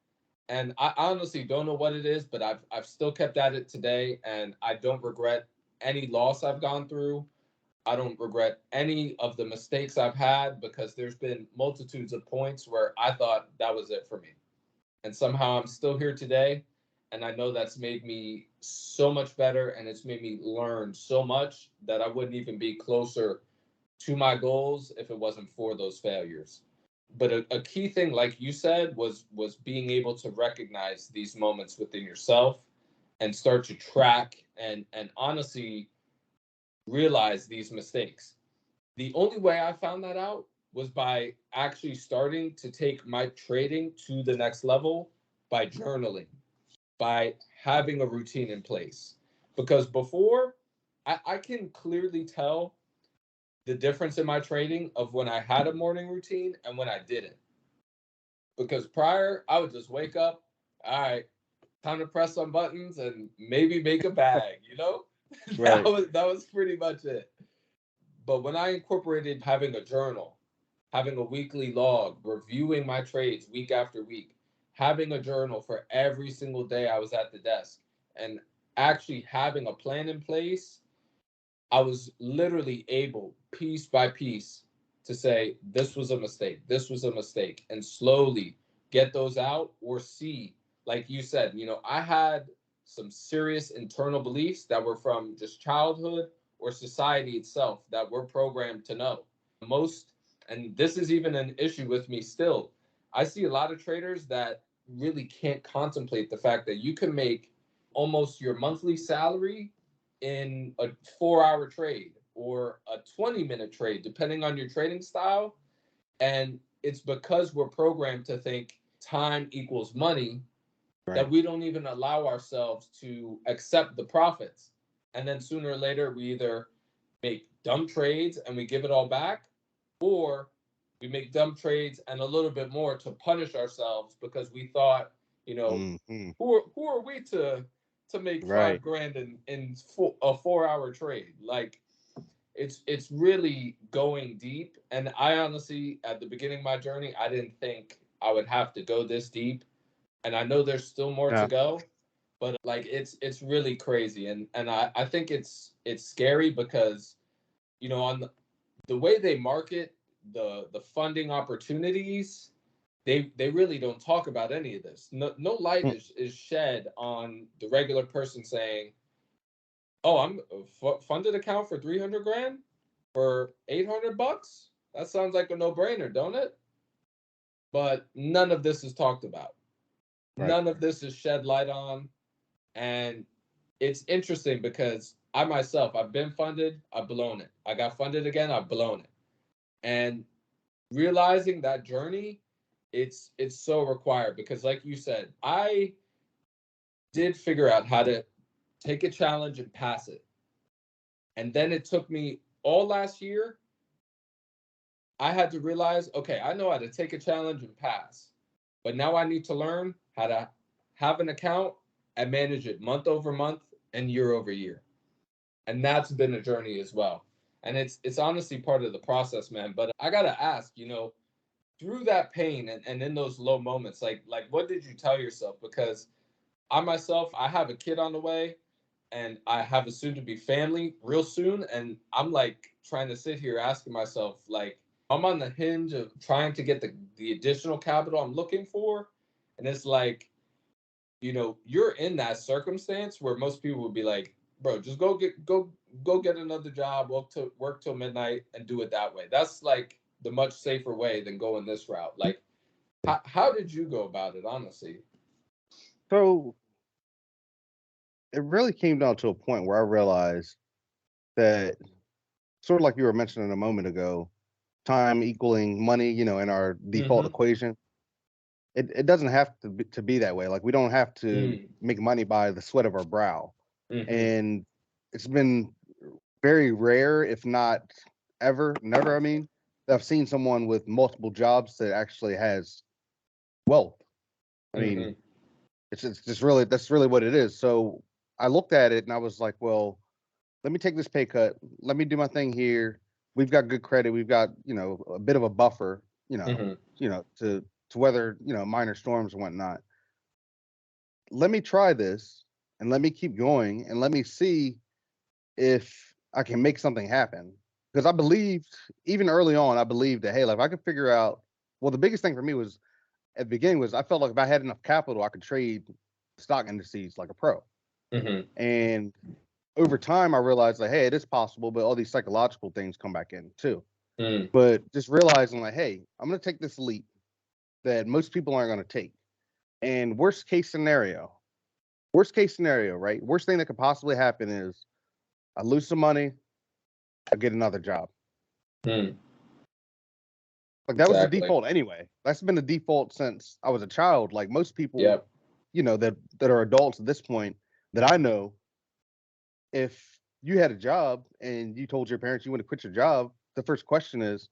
[SPEAKER 1] And I honestly don't know what it is, but I've still kept at it today, and I don't regret any loss I've gone through. I don't regret any of the mistakes I've had because there's been multitudes of points where I thought that was it for me. And somehow I'm still here today. And I know that's made me so much better and it's made me learn so much that I wouldn't even be closer to my goals if it wasn't for those failures. But a key thing, like you said, was being able to recognize these moments within yourself and start to track and honestly realize these mistakes. The only way I found that out was by actually starting to take my trading to the next level by journaling, by having a routine in place. Because before, I can clearly tell the difference in my trading of when I had a morning routine and when I didn't. Because prior, I would just wake up, all right, time to press some buttons and maybe make a bag, you know? that
[SPEAKER 2] Right.
[SPEAKER 1] was that was pretty much it. But when I incorporated having a journal, having a weekly log, reviewing my trades week after week, having a journal for every single day I was at the desk, and actually having a plan in place, I was literally able, piece by piece, to say, this was a mistake, this was a mistake, and slowly get those out or see, like you said, I had some serious internal beliefs that were from just childhood or society itself that we're programmed to know. Most, and this is even an issue with me still, I see a lot of traders that really can't contemplate the fact that you can make almost your monthly salary in a 4 hour trade or a 20-minute trade, depending on your trading style. And it's because we're programmed to think time equals money that
[SPEAKER 2] Right.
[SPEAKER 1] we don't even allow ourselves to accept the profits. And then sooner or later, we either make dumb trades and we give it all back, or we make dumb trades and a little bit more to punish ourselves because we thought, you know,
[SPEAKER 2] Mm-hmm.
[SPEAKER 1] who are we to make
[SPEAKER 2] Right.
[SPEAKER 1] $5 grand in a 4 hour trade? Like it's really going deep. And I honestly, at the beginning of my journey, I didn't think I would have to go this deep. And I know there's still more to
[SPEAKER 2] Yeah.
[SPEAKER 1] go, but like it's really crazy. And I think it's scary because, you know, on the way they market the funding opportunities, they really don't talk about any of this. No light is shed on the regular person saying, "Oh, I'm funded account for 300 grand for 800 bucks. That sounds like a no brainer, don't it?" But none of this is talked about.
[SPEAKER 2] Right.
[SPEAKER 1] None of this is shed light on, and it's interesting because I myself, I've been funded, I've blown it. I got funded again, I've blown it, and realizing that journey, it's so required because, like you said, I did figure out how to take a challenge and pass it, and then it took me all last year. I had to realize, okay, I know how to take a challenge and pass, but now I need to learn how to have an account and manage it month over month and year over year. And that's been a journey as well. And it's honestly part of the process, man. But I gotta ask, you know, through that pain and in those low moments, like what did you tell yourself? Because I myself, I have a kid on the way and I have a soon to be family real soon. And I'm like trying to sit here asking myself, like, I'm on the hinge of trying to get the additional capital I'm looking for. And it's like, you know, you're in that circumstance where most people would be like, bro, just go get another job, work till midnight and do it that way. That's like the much safer way than going this route. Like, how did you go about it, honestly?
[SPEAKER 2] So it really came down to a point where I realized that, sort of like you were mentioning a moment ago, time equaling money, in our default
[SPEAKER 1] Mm-hmm.
[SPEAKER 2] equation. It doesn't have to be that way. Like, we don't have to
[SPEAKER 1] Mm.
[SPEAKER 2] make money by the sweat of our brow.
[SPEAKER 1] Mm-hmm.
[SPEAKER 2] And it's been very rare, if not never, I mean, that I've seen someone with multiple jobs that actually has wealth. I mean,
[SPEAKER 1] Mm-hmm.
[SPEAKER 2] it's just really, that's really what it is. So I looked at it and I was like, well, let me take this pay cut. Let me do my thing here. We've got good credit. We've got, a bit of a buffer,
[SPEAKER 1] Mm-hmm.
[SPEAKER 2] to weather, minor storms and whatnot. Let me try this and let me keep going and let me see if I can make something happen. Because I believed, even early on, I believed that, hey, like, if I could figure out, well, the biggest thing for me was at the beginning was I felt like if I had enough capital, I could trade stock indices like a pro.
[SPEAKER 1] Mm-hmm.
[SPEAKER 2] And over time, I realized like, hey, it is possible, but all these psychological things come back in too.
[SPEAKER 1] Mm.
[SPEAKER 2] But just realizing like, hey, I'm going to take this leap that most people aren't going to take. And worst case scenario, right? Worst thing that could possibly happen is I lose some money, I get another job.
[SPEAKER 1] Mm.
[SPEAKER 2] Like, that was the
[SPEAKER 1] Exactly.
[SPEAKER 2] default anyway. That's been the default since I was a child. Like, most people,
[SPEAKER 1] Yep.
[SPEAKER 2] that are adults at this point that I know, if you had a job and you told your parents you want to quit your job, the first question is,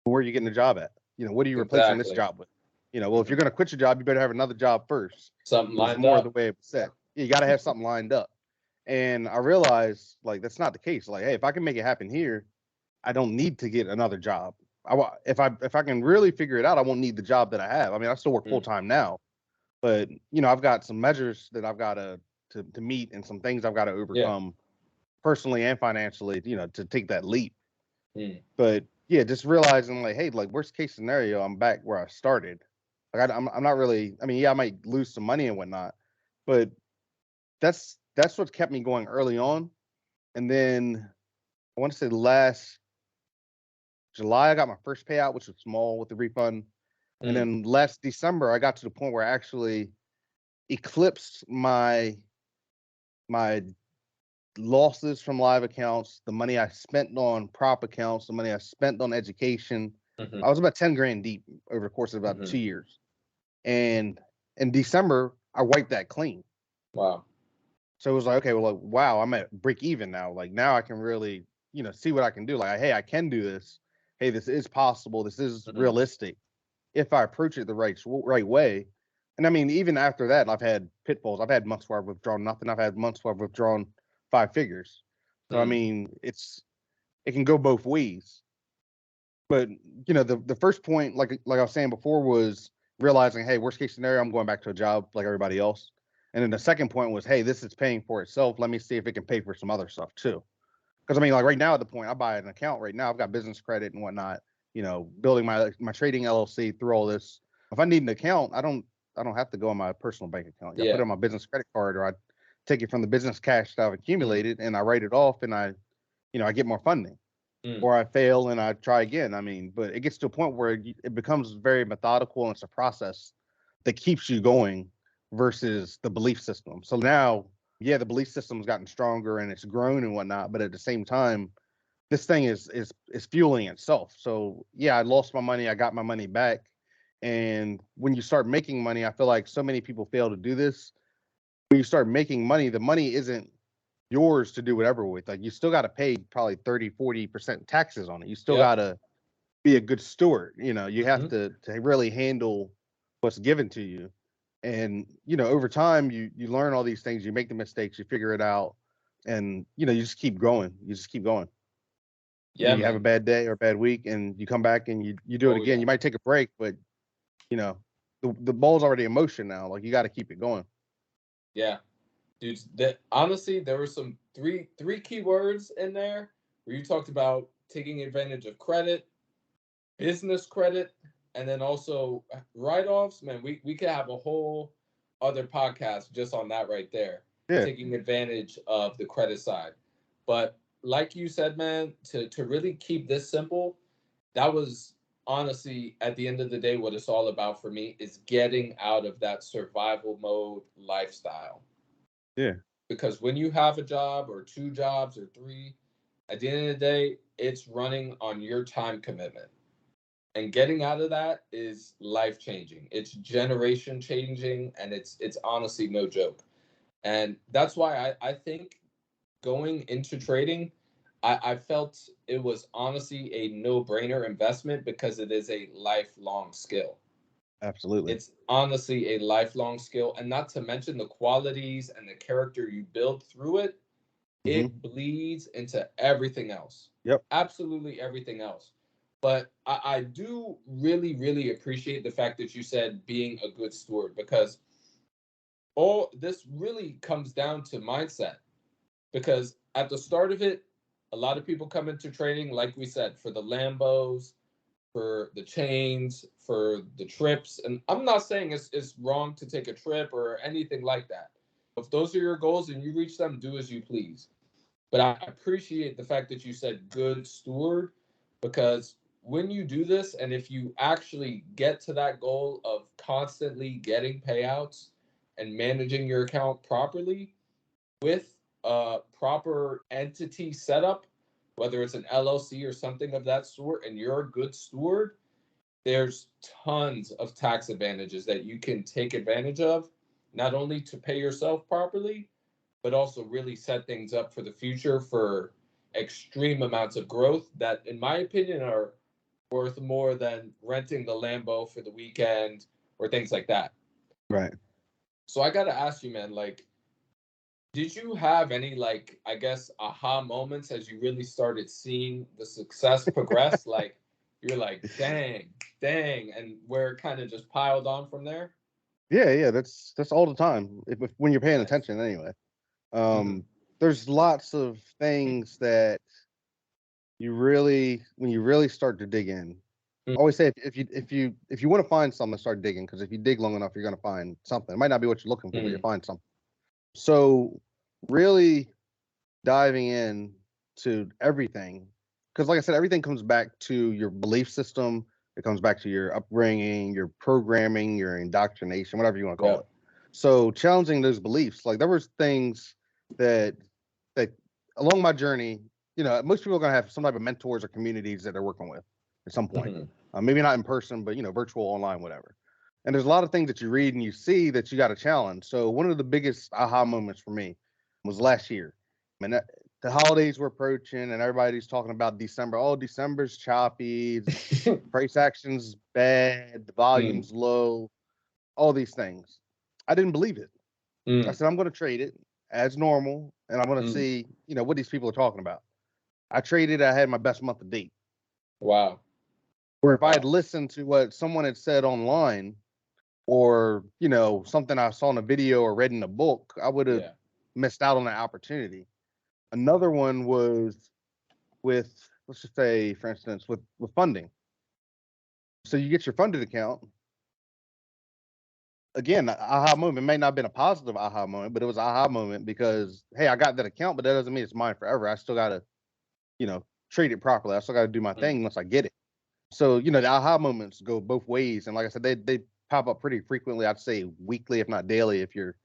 [SPEAKER 2] where are you getting a job at? What are you replacing this
[SPEAKER 1] Exactly.
[SPEAKER 2] job with? Well, if
[SPEAKER 1] Mm-hmm.
[SPEAKER 2] you're going to quit your job, you better have another job first.
[SPEAKER 1] Something
[SPEAKER 2] Was
[SPEAKER 1] lined
[SPEAKER 2] more the
[SPEAKER 1] up.
[SPEAKER 2] way it was said. You got to have something lined up. And I realized like that's not the case. Like, hey, if I can make it happen here, I don't need to get another job. If I can really figure it out, I won't need the job that I have. I mean, I still work full
[SPEAKER 1] Mm.
[SPEAKER 2] time now, but I've got some measures that I've got to meet and some things I've got to
[SPEAKER 1] Yeah.
[SPEAKER 2] overcome personally and financially, to take that leap.
[SPEAKER 1] Mm.
[SPEAKER 2] But yeah, just realizing like, hey, like, worst case scenario, I'm back where I started. Like, I'm not really. I mean, yeah, I might lose some money and whatnot, but that's what kept me going early on. And then I want to say last July, I got my first payout, which was small with the refund. And
[SPEAKER 1] Mm.
[SPEAKER 2] then last December, I got to the point where I actually eclipsed my losses from live accounts, the money I spent on prop accounts, the money I spent on education.
[SPEAKER 1] Mm-hmm.
[SPEAKER 2] I was about 10 grand deep over the course of about
[SPEAKER 1] Mm-hmm.
[SPEAKER 2] 2 years. And in December, I wiped that clean.
[SPEAKER 1] Wow.
[SPEAKER 2] So it was like, okay, well, like, wow, I'm at break even now. Like, now I can really, see what I can do. Like, hey, I can do this. hey, this is possible, this is
[SPEAKER 1] Mhm.
[SPEAKER 2] realistic if I approach it the right way. And I mean, even after that, I've had pitfalls. I've had months where I've withdrawn nothing. I've had months where I've withdrawn 5 figures. So I
[SPEAKER 1] Mm.
[SPEAKER 2] mean, it can go both ways. But the first point, like I was saying before, was realizing, hey, worst case scenario, I'm going back to a job like everybody else. And then the second point was, hey, this is paying for itself. Let me see if it can pay for some other stuff too. Because I mean, like right now at the point, I buy an account right now. I've got business credit and whatnot. Building my trading LLC through all this. If I need an account, I don't have to go on my personal bank account. I put it
[SPEAKER 1] Yeah.
[SPEAKER 2] on my business credit card, or I take it from the business cash that I've accumulated, and I write it off, and I get more funding,
[SPEAKER 1] Mm.
[SPEAKER 2] or I fail and I try again. I mean, but it gets to a point where it becomes very methodical, and it's a process that keeps you going versus the belief system. So now, yeah, the belief system's gotten stronger and it's grown and whatnot, but at the same time, this thing is fueling itself. So yeah, I lost my money, I got my money back. And when you start making money, I feel like so many people fail to do this. When you start making money, the money isn't yours to do whatever with. Like, you still got to pay probably 30-40% taxes on it. You still
[SPEAKER 1] Yep.
[SPEAKER 2] got to be a good steward. You have
[SPEAKER 1] Mhm.
[SPEAKER 2] to really handle what's given to you. And over time, you learn all these things, you make the mistakes, you figure it out, and you just keep going. You just keep going.
[SPEAKER 1] Yeah,
[SPEAKER 2] You have a
[SPEAKER 1] man.
[SPEAKER 2] bad day or a bad week, and you come back and you do it
[SPEAKER 1] Oh
[SPEAKER 2] again.
[SPEAKER 1] yeah.
[SPEAKER 2] You might take a break, but you know the ball's already in motion now. Like, you got to keep it going.
[SPEAKER 1] Yeah. Dude, honestly, there were some three key words in there where you talked about taking advantage of credit, business credit, and then also write-offs. Man, we could have a whole other podcast just on that right there,
[SPEAKER 2] Yeah,
[SPEAKER 1] taking advantage of the credit side. But like you said, man, to really keep this simple, that was honestly at the end of the day what it's all about for me is getting out of that survival mode lifestyle.
[SPEAKER 2] yeah,
[SPEAKER 1] Because when you have a job or two jobs or three, at the end of the day, it's running on your time commitment. And getting out of that is life changing. It's generation changing, and it's honestly no joke. And that's why I think going into trading, I felt it was honestly a no brainer investment because it is a lifelong skill.
[SPEAKER 2] absolutely.
[SPEAKER 1] It's honestly a lifelong skill, and not to mention the qualities and the character you build through it,
[SPEAKER 2] Hmm.
[SPEAKER 1] it bleeds into everything else.
[SPEAKER 2] Yep.
[SPEAKER 1] Absolutely everything else. But I do really, really appreciate the fact that you said being a good steward, because all this really comes down to mindset. Because at the start of it, a lot of people come into trading, like we said, for the Lambos, for the chains, for the trips. And I'm not saying it's wrong to take a trip or anything like that. If those are your goals and you reach them, do as you please. But I appreciate the fact that you said good steward, because when you do this, and if you actually get to that goal of constantly getting payouts and managing your account properly with a proper entity setup, whether it's an LLC or something of that sort, and you're a good steward, there's tons of tax advantages that you can take advantage of, not only to pay yourself properly, but also really set things up for the future for extreme amounts of growth that, in my opinion, are worth more than renting the Lambo for the weekend or things like that.
[SPEAKER 2] Right.
[SPEAKER 1] So I got to ask you, man, like, did you have any, like, I guess, aha moments as you really started seeing the success progress? Like, you're like, dang, and where it kind of just piled on from there?
[SPEAKER 2] Yeah, that's all the time. If when you're paying
[SPEAKER 1] Nice.
[SPEAKER 2] attention, anyway.
[SPEAKER 1] Hmm.
[SPEAKER 2] There's lots of things that when you really start to dig in. I always say, if you want to find something, start digging, because if you dig long enough, you're going to find something. It might not be what you're looking for, but you'll
[SPEAKER 1] Mm.
[SPEAKER 2] find something. So really diving in to everything, because like I said, everything comes back to your belief system. It comes back to your upbringing, your programming, your indoctrination, whatever you want to call
[SPEAKER 1] Yeah.
[SPEAKER 2] it. So challenging those beliefs, like there was things that that along my journey, most people are going to have some type of mentors or communities that they're working with at some point.
[SPEAKER 1] Hmm.
[SPEAKER 2] Maybe not in person, but virtual, online, whatever. And there's a lot of things that you read and you see that you got to challenge. So one of the biggest aha moments for me was last year. I mean, the holidays were approaching and everybody's talking about December. Oh, December's choppy, price action's bad, the volume's low, all these things. I didn't believe it. I said, I'm going to trade it as normal and I'm going to see, what these people are talking about. I traded, I had my best month to date.
[SPEAKER 1] Wow.
[SPEAKER 2] Where if I had listened to what someone had said online or, something I saw in a video or read in a book, I would have missed out on that opportunity. Another one was with, let's just say, for instance, with funding. So you get your funded account. Again, aha moment may not have been a positive aha moment, but it was an aha moment because, hey, I got that account, but that doesn't mean it's mine forever. I still got to, trade it properly. I still got to do my thing once I get it. So, the aha moments go both ways. And like I said, they pop up pretty frequently. I'd say weekly, if not daily, if you're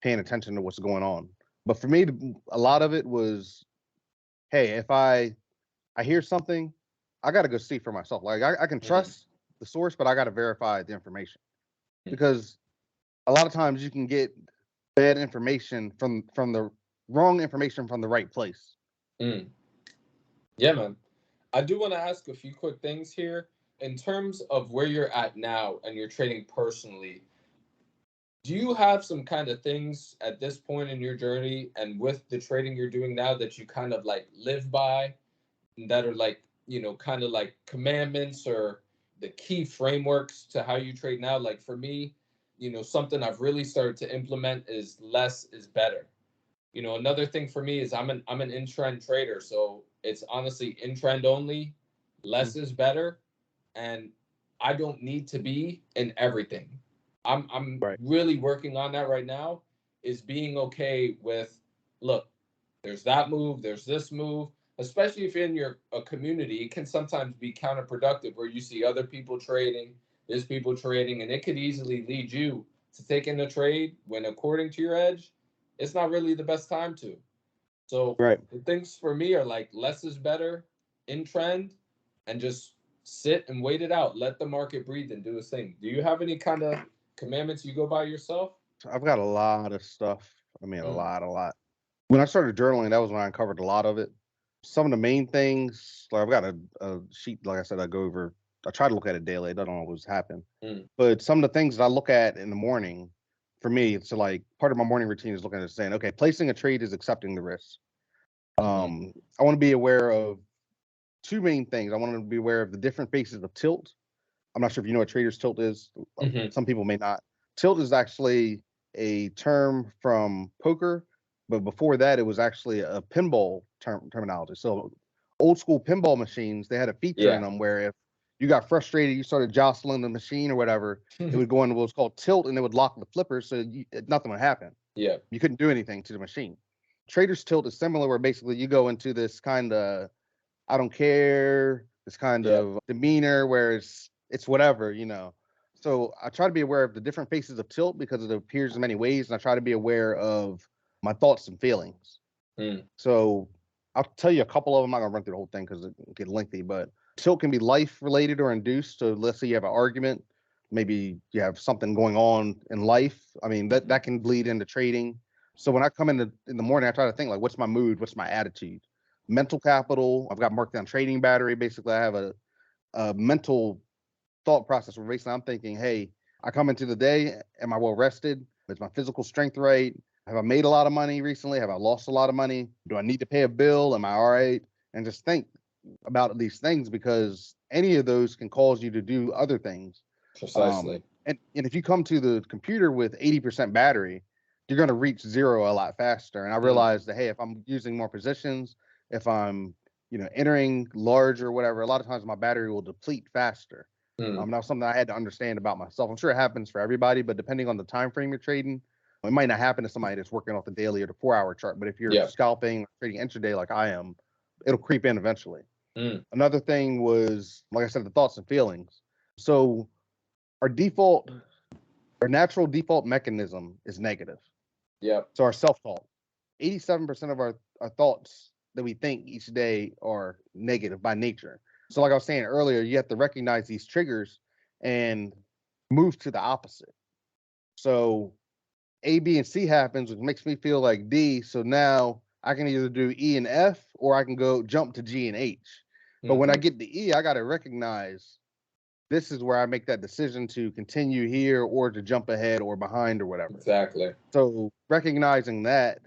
[SPEAKER 2] paying attention to what's going on. But for me, a lot of it was, hey, if I hear something, I got to go see for myself. Like I can trust the source, but I got to verify the information because a lot of times you can get bad information from the wrong information from the right place.
[SPEAKER 1] Yeah, man. I do want to ask a few quick things here. In terms of where you're at now and you're trading personally, do you have some kind of things at this point in your journey and with the trading you're doing now that you kind of like live by that are like, kind of like commandments or the key frameworks to how you trade now? Like for me, something I've really started to implement is less is better. Another thing for me is I'm an in-trend trader, so it's honestly in trend only, less is better, and I don't need to be in everything. I'm
[SPEAKER 2] Right.
[SPEAKER 1] really working on that right now, is being okay with, look, there's that move, there's this move, especially if you're in a community, it can sometimes be counterproductive where you see other people trading, there's people trading, and it could easily lead you to take in a trade when according to your edge, it's not really the best time to. So
[SPEAKER 2] Right.
[SPEAKER 1] the things for me are like less is better, in trend, and just sit and wait it out. Let the market breathe and do its thing. Do you have any kind of commandments you go by yourself?
[SPEAKER 2] I've got a lot of stuff. I mean, a
[SPEAKER 1] Mm.
[SPEAKER 2] lot. When I started journaling, that was when I uncovered a lot of it. Some of the main things, like I've got a sheet, like I said, I go over. I try to look at it daily. It doesn't always happen. But some of the things that I look at in the morning, for me, it's like part of my morning routine is looking at it saying, okay, placing a trade is accepting the risk. I want to be aware of two main things. I want to be aware of the different phases of tilt. I'm not sure if you know what trader's tilt is. Some people may not. Tilt is actually a term from poker, but before that, it was actually a pinball terminology. So old school pinball machines, they had a feature in them where if you got frustrated, you started jostling the machine or whatever, it would go into what's called tilt and it would lock the flippers so nothing would happen.
[SPEAKER 1] Yeah.
[SPEAKER 2] You couldn't do anything to the machine. Trader's tilt is similar where basically you go into this kind of I don't care, this kind of demeanor where it's whatever, So I try to be aware of the different phases of tilt because it appears in many ways, and I try to be aware of my thoughts and feelings. So I'll tell you a couple of them. I'm not gonna run through the whole thing because it get lengthy, but tilt can be life related or induced. So let's say you have an argument, maybe you have something going on in life. I mean, that can bleed into trading. So when I come in the morning, I try to think like, what's my mood? What's my attitude? Mental capital. I've got marked down trading battery. Basically, I have a mental thought process where basically I'm thinking, hey, I come into the day, am I well rested? Is my physical strength right? Have I made a lot of money recently? Have I lost a lot of money? Do I need to pay a bill? Am I all right? And just think about these things because any of those can cause you to do other things.
[SPEAKER 1] Precisely.
[SPEAKER 2] And if you come to the computer with 80% battery, you're going to reach zero a lot faster. And I realized that, hey, if I'm using more positions, if I'm, entering large or whatever, a lot of times my battery will deplete faster. That was something I had to understand about myself. I'm sure it happens for everybody, but depending on the time frame you're trading, it might not happen to somebody that's working off the daily or the 4-hour chart. But if you're scalping or trading intraday like I am, it'll creep in eventually. Another thing was, like I said, the thoughts and feelings. So our natural default mechanism is negative. So our self-talk, 87% of our thoughts that we think each day are negative by nature. So like I was saying earlier, you have to recognize these triggers and move to the opposite. So A, B, and C happens, which makes me feel like D. So now I can either do E and F, or I can go jump to G and H. But when I get to E, I got to recognize this is where I make that decision to continue here or to jump ahead or behind or whatever.
[SPEAKER 1] Exactly.
[SPEAKER 2] So recognizing that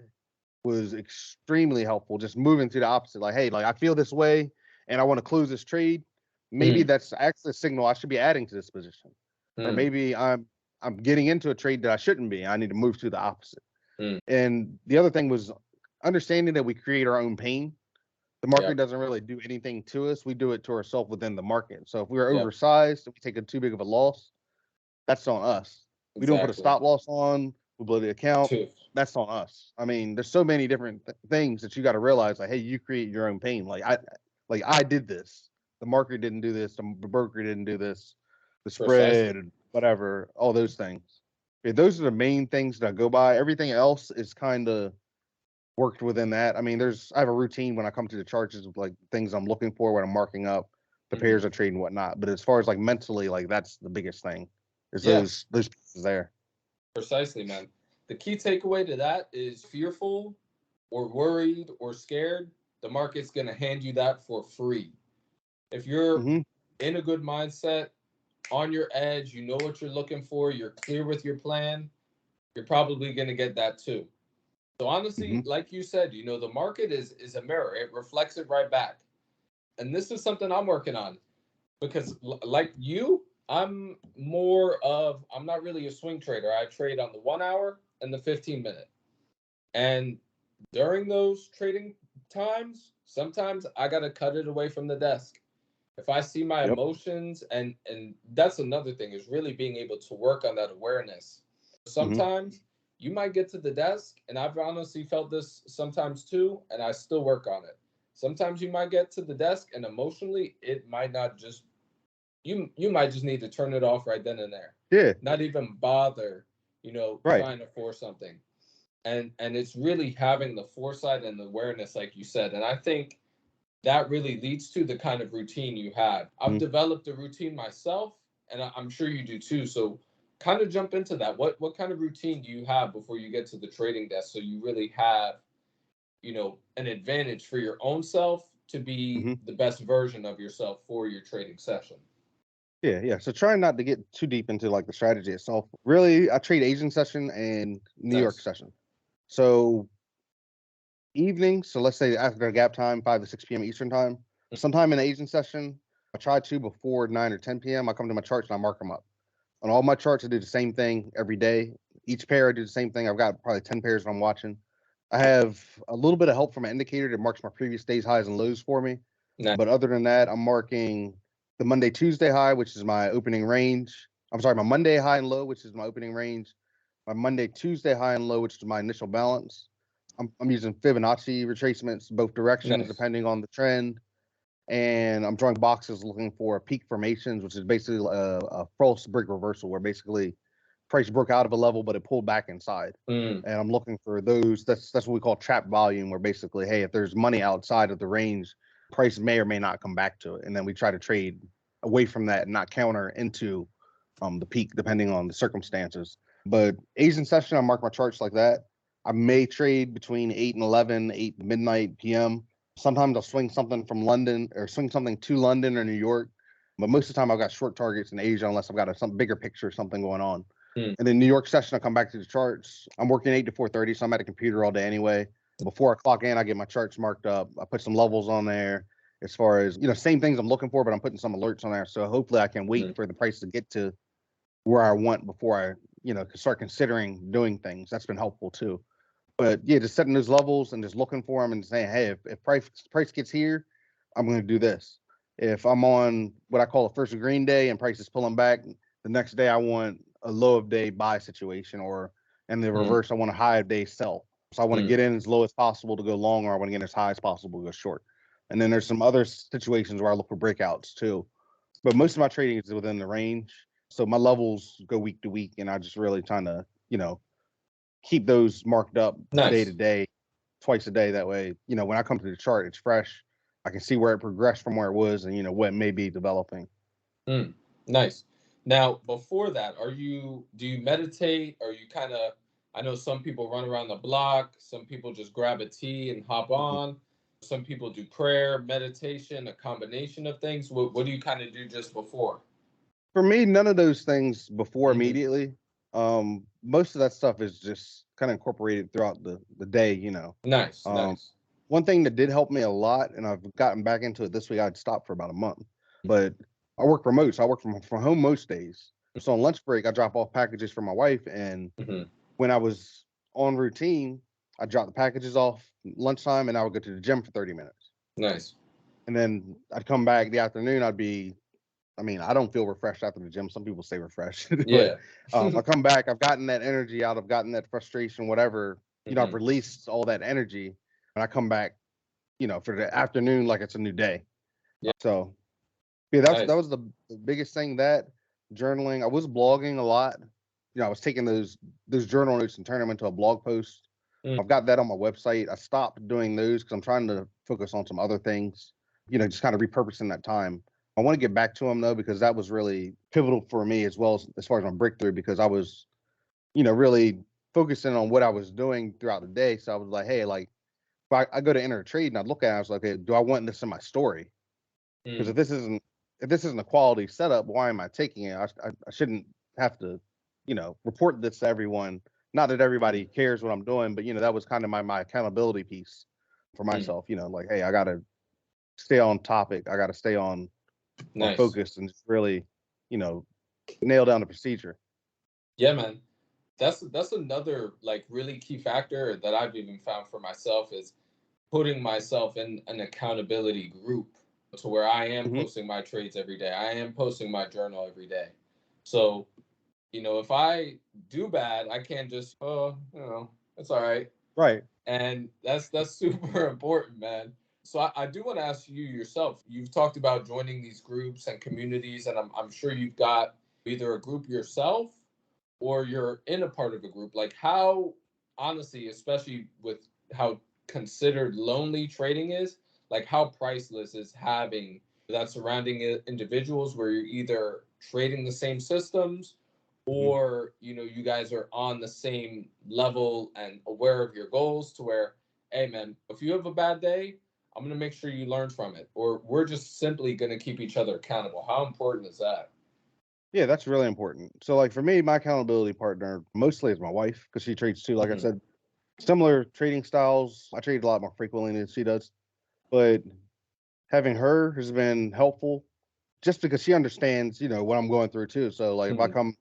[SPEAKER 2] was extremely helpful. Just moving to the opposite, like, hey, like I feel this way and I want to close this trade. Maybe that's actually a signal I should be adding to this position. Or maybe I'm getting into a trade that I shouldn't be. I need to move to the opposite. And the other thing was understanding that we create our own pain. The market doesn't really do anything to us. We do it to ourselves within the market. So if we're oversized, if we take a too big of a loss, that's on us. We don't put a stop loss on, we blow the account. That's on us. I mean, there's so many different things that you got to realize, like, hey, you create your own pain. Like I did this. The market didn't do this. The broker didn't do this. The spread, whatever, all those things. Yeah, those are the main things that I go by. Everything else is kind of worked within that. I mean, I have a routine when I come to the charts of like things I'm looking for when I'm marking up the pairs I trade and whatnot. But as far as like mentally, like that's the biggest thing is those pieces there.
[SPEAKER 1] Precisely, man. The key takeaway to that is fearful or worried or scared, the market's going to hand you that for free. If you're in a good mindset, on your edge, you know what you're looking for, you're clear with your plan, you're probably going to get that too. So honestly, like you said, you know, the market is a mirror. It reflects it right back. And this is something I'm working on because like you, I'm not really a swing trader. I trade on the 1 hour and the 15-minute. And during those trading times, sometimes I got to cut it away from the desk. If I see my emotions, and that's another thing, is really being able to work on that awareness. Sometimes you might get to the desk, and I've honestly felt this sometimes too, and I still work on it. Sometimes you might get to the desk, and emotionally, it might not just, you might just need to turn it off right then and there.
[SPEAKER 2] Yeah.
[SPEAKER 1] Not even bother, trying to force something. And it's really having the foresight and the awareness, like you said. And I think that really leads to the kind of routine you have. I've developed a routine myself, and I'm sure you do too. So kind of jump into that. What kind of routine do you have before you get to the trading desk, so you really have, an advantage for your own self to be the best version of yourself for your trading session?
[SPEAKER 2] Yeah. So trying not to get too deep into like the strategy itself. Really, I trade Asian session and New York session. So evenings, so let's say after gap time, 5 to 6 p.m. Eastern time, sometime in the Asian session, I try to before 9 or 10 p.m. I come to my charts and I mark them up. On all my charts, I do the same thing every day. Each pair, I do the same thing. I've got probably 10 pairs I'm watching. I have a little bit of help from an indicator that marks my previous day's highs and lows for me.
[SPEAKER 1] Nice.
[SPEAKER 2] But other than that, I'm marking the Monday, Tuesday high, which is my opening range. I'm sorry, my Monday high and low, which is my opening range. My Monday, Tuesday high and low, which is my initial balance. I'm using Fibonacci retracements both directions depending on the trend. And I'm drawing boxes looking for peak formations, which is basically a false break reversal, where basically price broke out of a level, but it pulled back inside. And I'm looking for those. That's what we call trap volume, where basically, hey, if there's money outside of the range, price may or may not come back to it. And then we try to trade away from that and not counter into the peak, depending on the circumstances. But Asian session, I mark my charts like that. I may trade between 8 and 11, 8 midnight p.m. Sometimes I'll swing something from London or swing something to London or New York. But most of the time I've got short targets in Asia unless I've got some bigger picture, something going on. And then New York session, I come back to the charts. I'm working 8 to 4:30, so I'm at a computer all day anyway. Before I clock in, I get my charts marked up. I put some levels on there as far as, same things I'm looking for, but I'm putting some alerts on there. So hopefully I can wait for the price to get to where I want before I, start considering doing things. That's been helpful too. But yeah, just setting those levels and just looking for them and saying, hey, if price gets here, I'm going to do this. If I'm on what I call a first green day and price is pulling back, the next day I want a low of day buy situation, or in the reverse, I want a high of day sell. So I want to get in as low as possible to go long, or I want to get in as high as possible to go short. And then there's some other situations where I look for breakouts too. But most of my trading is within the range. So my levels go week to week, and I just really trying to, keep those marked up day to day, twice a day. That way, when I come to the chart, it's fresh. I can see where it progressed from where it was and, what may be developing.
[SPEAKER 1] Nice. Now, before that, do you meditate? Are you kind of, I know some people run around the block. Some people just grab a tea and hop on. Some people do prayer, meditation, a combination of things. What do you kind of do just before?
[SPEAKER 2] For me, none of those things before
[SPEAKER 1] Mm-hmm.
[SPEAKER 2] immediately. Most of that stuff is just kind of incorporated throughout the day, you know.
[SPEAKER 1] Nice,
[SPEAKER 2] Um,
[SPEAKER 1] nice.
[SPEAKER 2] One thing that did help me a lot, and I've gotten back into it this week, I'd stopped for about a month, but I work remote, so I work from home most days. So on lunch break, I drop off packages for my wife, and
[SPEAKER 1] Mm-hmm.
[SPEAKER 2] when I was on routine, I drop the packages off lunchtime, and I would go to the gym for 30 minutes.
[SPEAKER 1] Nice.
[SPEAKER 2] And then I'd come back the afternoon. I mean, I don't feel refreshed after the gym. Some people stay refreshed, but
[SPEAKER 1] Yeah.
[SPEAKER 2] I come back. I've gotten that energy out. I've gotten that frustration, whatever. You know, I've
[SPEAKER 1] Mm-hmm.
[SPEAKER 2] released all that energy, and I come back, you know, for the afternoon like it's a new day.
[SPEAKER 1] Yeah.
[SPEAKER 2] So yeah, that
[SPEAKER 1] Nice.
[SPEAKER 2] was the biggest thing. That journaling. I was blogging a lot. You know, I was taking those journal notes and turning them into a blog post.
[SPEAKER 1] Mm.
[SPEAKER 2] I've got that on my website. I stopped doing those because I'm trying to focus on some other things. You know, just kind of repurposing that time. I want to get back to them though because that was really pivotal for me as far as my breakthrough because I was, you know, really focusing on what I was doing throughout the day. So I was like, hey, like if I go to enter a trade and I look at it, I was like, okay, do I want this in my story? Because
[SPEAKER 1] Mm.
[SPEAKER 2] if this isn't a quality setup, why am I taking it? I shouldn't have to, you know, report this to everyone. Not that everybody cares what I'm doing, but you know, that was kind of my accountability piece for
[SPEAKER 1] Mm.
[SPEAKER 2] myself. You know, like, hey, I gotta stay on topic. I gotta stay on
[SPEAKER 1] Nice.
[SPEAKER 2] focus and just really, you know, nail down the procedure.
[SPEAKER 1] Yeah, man. That's another like really key factor that I've even found for myself is putting myself in an accountability group to where I am
[SPEAKER 2] Hmm.
[SPEAKER 1] posting my trades every day. I am posting my journal every day. So, if I do bad, I can't just, it's all right.
[SPEAKER 2] Right.
[SPEAKER 1] And that's super important, man. So I do want to ask you yourself. You've talked about joining these groups and communities, and I'm sure you've got either a group yourself or you're in a part of a group. Like how honestly, especially with how considered lonely trading is, like how priceless is having that surrounding individuals where you're either trading the same systems
[SPEAKER 2] Mhm.
[SPEAKER 1] or you guys are on the same level and aware of your goals to where, hey man, if you have a bad day, I'm going to make sure you learn from it, or we're just simply going to keep each other accountable. How important is that?
[SPEAKER 2] Yeah, that's really important. So, like for me, my accountability partner mostly is my wife because she trades too. Like I
[SPEAKER 1] Hmm.
[SPEAKER 2] said, similar trading styles. I trade a lot more frequently than she does, but having her has been helpful just because she understands, you know, what I'm going through too. So like if I
[SPEAKER 1] Hmm.
[SPEAKER 2] come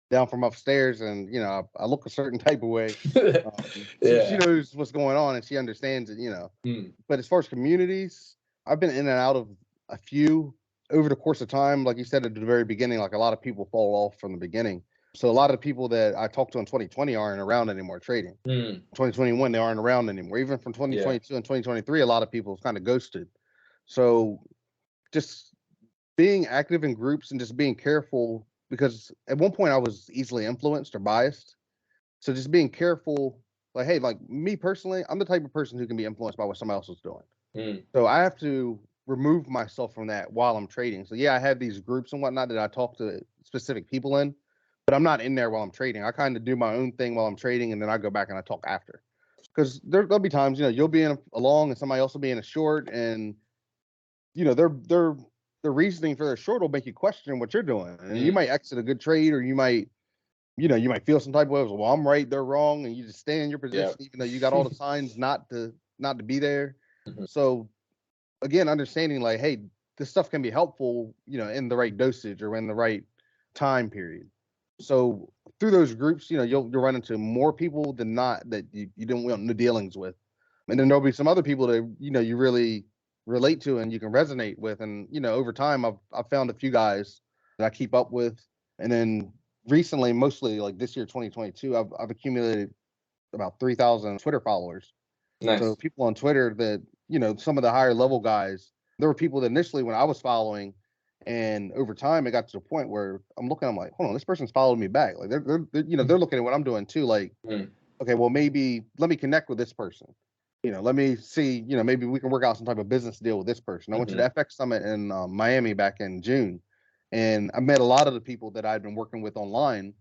[SPEAKER 2] down from upstairs and, you know, I look a certain type of way, she
[SPEAKER 1] Yeah.
[SPEAKER 2] knows what's going on and she understands it, you know.
[SPEAKER 1] Mm.
[SPEAKER 2] But as far as communities, I've been in and out of a few over the course of time. Like you said at the very beginning, like a lot of people fall off from the beginning. So a lot of the people that I talked to in 2020 aren't around anymore trading.
[SPEAKER 1] Mm.
[SPEAKER 2] 2021, they aren't around anymore. Even from
[SPEAKER 1] Yeah.
[SPEAKER 2] 2022 and 2023, a lot of people have kind of ghosted. So just being active in groups and just being careful because at one point I was easily influenced or biased. So just being careful, like, hey, like me personally, I'm the type of person who can be influenced by what somebody else is doing.
[SPEAKER 1] Mm.
[SPEAKER 2] So I have to remove myself from that while I'm trading. So yeah, I have these groups and whatnot that I talk to specific people in, but I'm not in there while I'm trading. I kind of do my own thing while I'm trading, and then I go back and I talk after. Because there'll be times, you know, you'll be in a long and somebody else will be in a short, and you know, their reasoning for their short will make you question what you're doing. And you
[SPEAKER 1] Mm.
[SPEAKER 2] might exit a good trade, or you might, you know, you might feel some type of way. Well, I'm right, they're wrong, and you just stay in your
[SPEAKER 1] Yeah.
[SPEAKER 2] position, even though you got all the signs not to be there.
[SPEAKER 1] Mhm.
[SPEAKER 2] So again, understanding like, hey, this stuff can be helpful, you know, in the right dosage or in the right time period. So through those groups, you know, you'll run into more people than not that you don't want no dealings with. And then there'll be some other people that, you know, you really relate to and you can resonate with. And, you know, over time I've found a few guys that I keep up with. And then recently, mostly like this year, 2022, I've accumulated about 3,000 Twitter followers. So
[SPEAKER 1] Nice.
[SPEAKER 2] people on Twitter that, you know, some of the higher level guys, there were people that initially when I was following, and over time it got to the point where I'm like, hold on, this person's following me back. Like they're you know, they're looking at what I'm doing too. Like,
[SPEAKER 1] Mm.
[SPEAKER 2] okay, well maybe let me connect with this person. You know, let me see, you know, maybe we can work out some type of business deal with this person. I went to
[SPEAKER 1] Hmm.
[SPEAKER 2] the FX Summit in Miami back in June, and I met a lot of the people that I'd been working with online.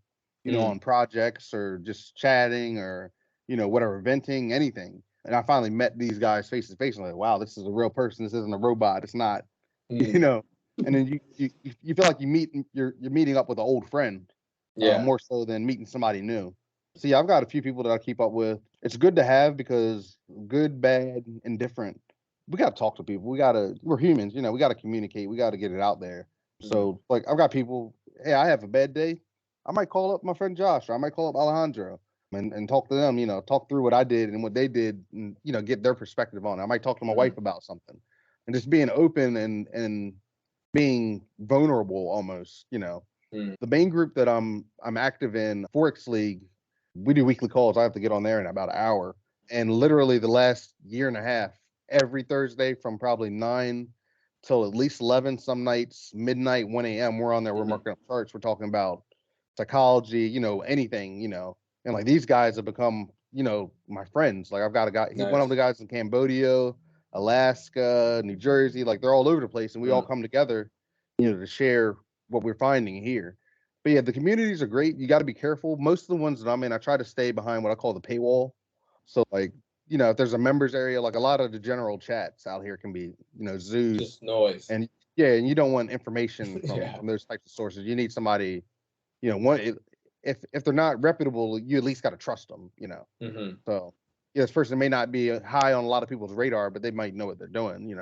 [SPEAKER 2] on projects or just chatting or, whatever, venting, anything. And I finally met these guys face to face. I'm like, wow, this is a real person. This isn't a robot. It's not, and then you feel like you're meeting up with an old friend, more so than meeting somebody new. So yeah, I've got a few people that I keep up with. It's good to have because good, bad, indifferent. We got to talk to people. We're humans, we got to communicate. We got to get it out there. So like I've got people, hey, I have a bad day. I might call up my friend Josh, or I might call up Alejandro and talk to them, talk through what I did and what they did and, get their perspective on it. I might talk to my wife about something and just being open and being vulnerable almost, The main group that I'm active in, Forex League, we do weekly calls. I have to get on there in about an hour. And literally the last year and a half, every Thursday from probably 9 till at least 11, some nights, midnight, 1 a.m., we're on there. We're marking up charts. We're talking about psychology, anything, And like these guys have become, my friends. Like I've got a guy, one of the guys in Cambodia, Alaska, New Jersey, like they're all over the place. And we all come together, to share what we're finding here. But yeah, the communities are great. You got to be careful. Most of the ones that I'm in, I try to stay behind what I call the paywall. So like, if there's a members area, like a lot of the general chats out here can be, zoos.
[SPEAKER 1] Just noise.
[SPEAKER 2] And yeah, and you don't want information from those types of sources. You need somebody, if they're not reputable, you at least got to trust them, So this person may not be high on a lot of people's radar, but they might know what they're doing,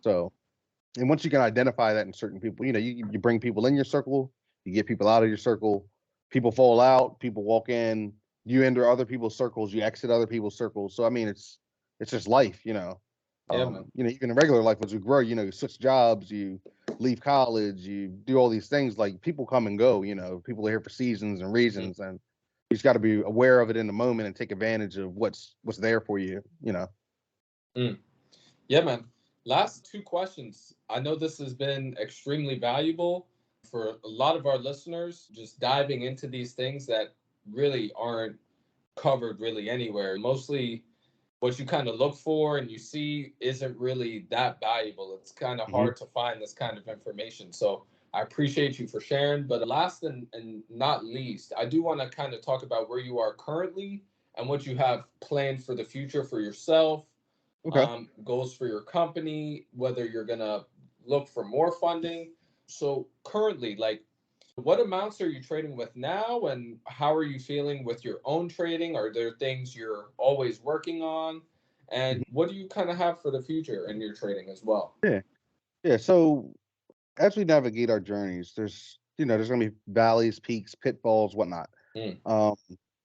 [SPEAKER 2] So, and once you can identify that in certain people, you bring people in your circle, you get people out of your circle, people fall out, people walk in, you enter other people's circles, you exit other people's circles. So I mean, it's just life, even in regular life as you grow, you switch jobs, you leave college, you do all these things. Like people come and go, people are here for seasons and reasons, and you just got to be aware of it in the moment and take advantage of what's there for you.
[SPEAKER 1] Yeah, man. Last two questions. I know this has been extremely valuable for a lot of our listeners, just diving into these things that really aren't covered really anywhere. Mostly what you kind of look for and you see isn't really that valuable. It's kind of hard to find this kind of information. So I appreciate you for sharing. But last and not least, I do want to kind of talk about where you are currently and what you have planned for the future for yourself.
[SPEAKER 2] Okay.
[SPEAKER 1] Goals for your company, whether you're going to look for more funding. So currently, like, what amounts are you trading with now, and how are you feeling with your own trading? Are there things you're always working on? And what do you kind of have for the future in your trading as well?
[SPEAKER 2] Yeah. So as we navigate our journeys, there's there's gonna be valleys, peaks, pitfalls, whatnot.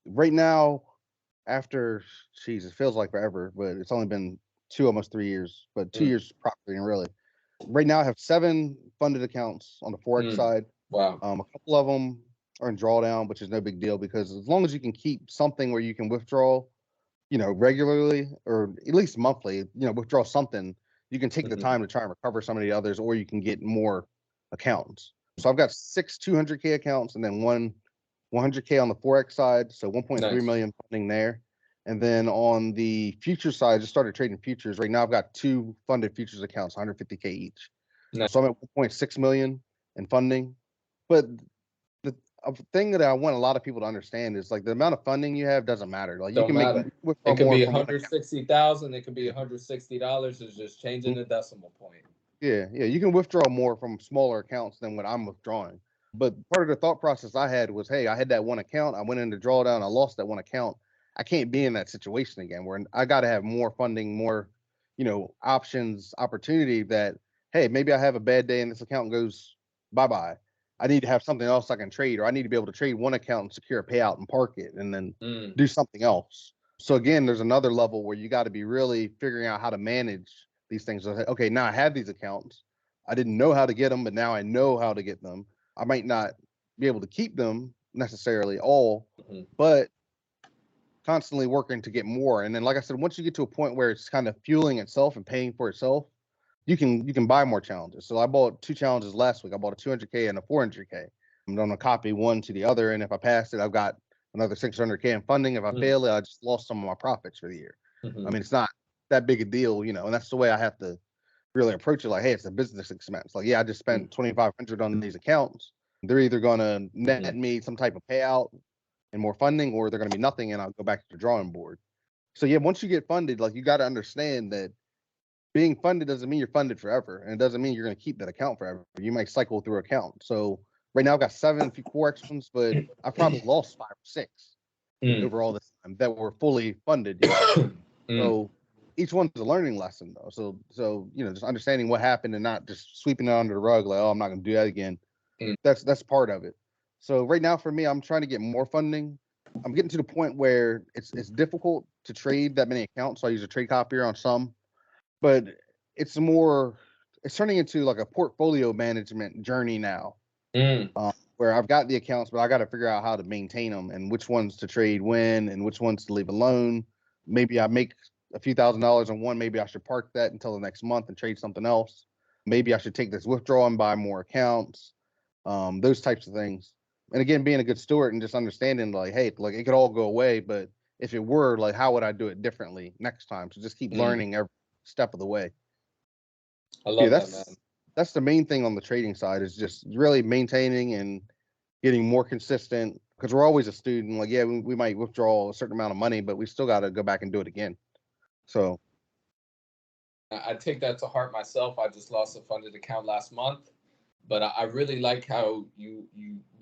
[SPEAKER 2] Right now, after it feels like forever, but it's only been almost 3 years, but 2 years properly and really. Right now, I have 7 funded accounts on the Forex side.
[SPEAKER 1] Wow.
[SPEAKER 2] A couple of them are in drawdown, which is no big deal because as long as you can keep something where you can withdraw, regularly or at least monthly, withdraw something, you can take the time to try and recover some of the others, or you can get more accounts. So I've got 6 200K accounts and then one 100K on the Forex side. So 1.3 million funding there. And then on the future side, I just started trading futures. Right now, I've got 2 funded futures accounts, 150K each.
[SPEAKER 1] Nice.
[SPEAKER 2] So I'm at 1.6 million in funding. But the thing that I want a lot of people to understand is like the amount of funding you have doesn't matter. Like you can make
[SPEAKER 1] it could be 160,000. It could be $160. It's just changing the decimal point.
[SPEAKER 2] Yeah. You can withdraw more from smaller accounts than what I'm withdrawing. But part of the thought process I had was, hey, I had that one account. I went into drawdown. I lost that one account. I can't be in that situation again where I got to have more funding, more, options, opportunity that, hey, maybe I have a bad day and this account goes bye-bye. I need to have something else I can trade, or I need to be able to trade one account and secure a payout and park it and then do something else. So again, there's another level where you got to be really figuring out how to manage these things. Okay, now I have these accounts. I didn't know how to get them, but now I know how to get them. I might not be able to keep them necessarily all, but constantly working to get more. And then, like I said, once you get to a point where it's kind of fueling itself and paying for itself, you can buy more challenges. So I bought 2 challenges last week. I bought a 200K and a 400K. I'm going to copy one to the other, and if I pass it, I've got another 600K in funding. If I fail it, I just lost some of my profits for the year. I mean, it's not that big a deal, and that's the way I have to really approach it. Like, hey, it's a business expense. Like, yeah, I just spent 2,500 on these accounts. They're either going to net me some type of payout, and more funding, or they're going to be nothing and I'll go back to the drawing board. So yeah, once you get funded, like you got to understand that being funded doesn't mean you're funded forever, and it doesn't mean you're going to keep that account forever. You might cycle through account. So right now I've got 7 Forex ones, but I've probably lost 5 or 6 over all this time that were fully funded. So each one's a learning lesson, though. So just understanding what happened and not just sweeping it under the rug like, oh, I'm not going to do that again. That's part of it. So right now for me, I'm trying to get more funding. I'm getting to the point where it's difficult to trade that many accounts. So I use a trade copier on some, but it's turning into like a portfolio management journey now, where I've got the accounts, but I got to figure out how to maintain them and which ones to trade when and which ones to leave alone. Maybe I make a few $1,000s on one. Maybe I should park that until the next month and trade something else. Maybe I should take this withdrawal and buy more accounts. Those types of things. And again, being a good steward and just understanding like, hey, like it could all go away, but if it were, like, how would I do it differently next time? So just keep learning every step of the way.
[SPEAKER 1] I love that, man.
[SPEAKER 2] That's the main thing on the trading side, is just really maintaining and getting more consistent, because we're always a student. Like, yeah, we might withdraw a certain amount of money, but we still got to go back and do it again. So
[SPEAKER 1] I take that to heart myself. I just lost a funded account last month, but I really like how you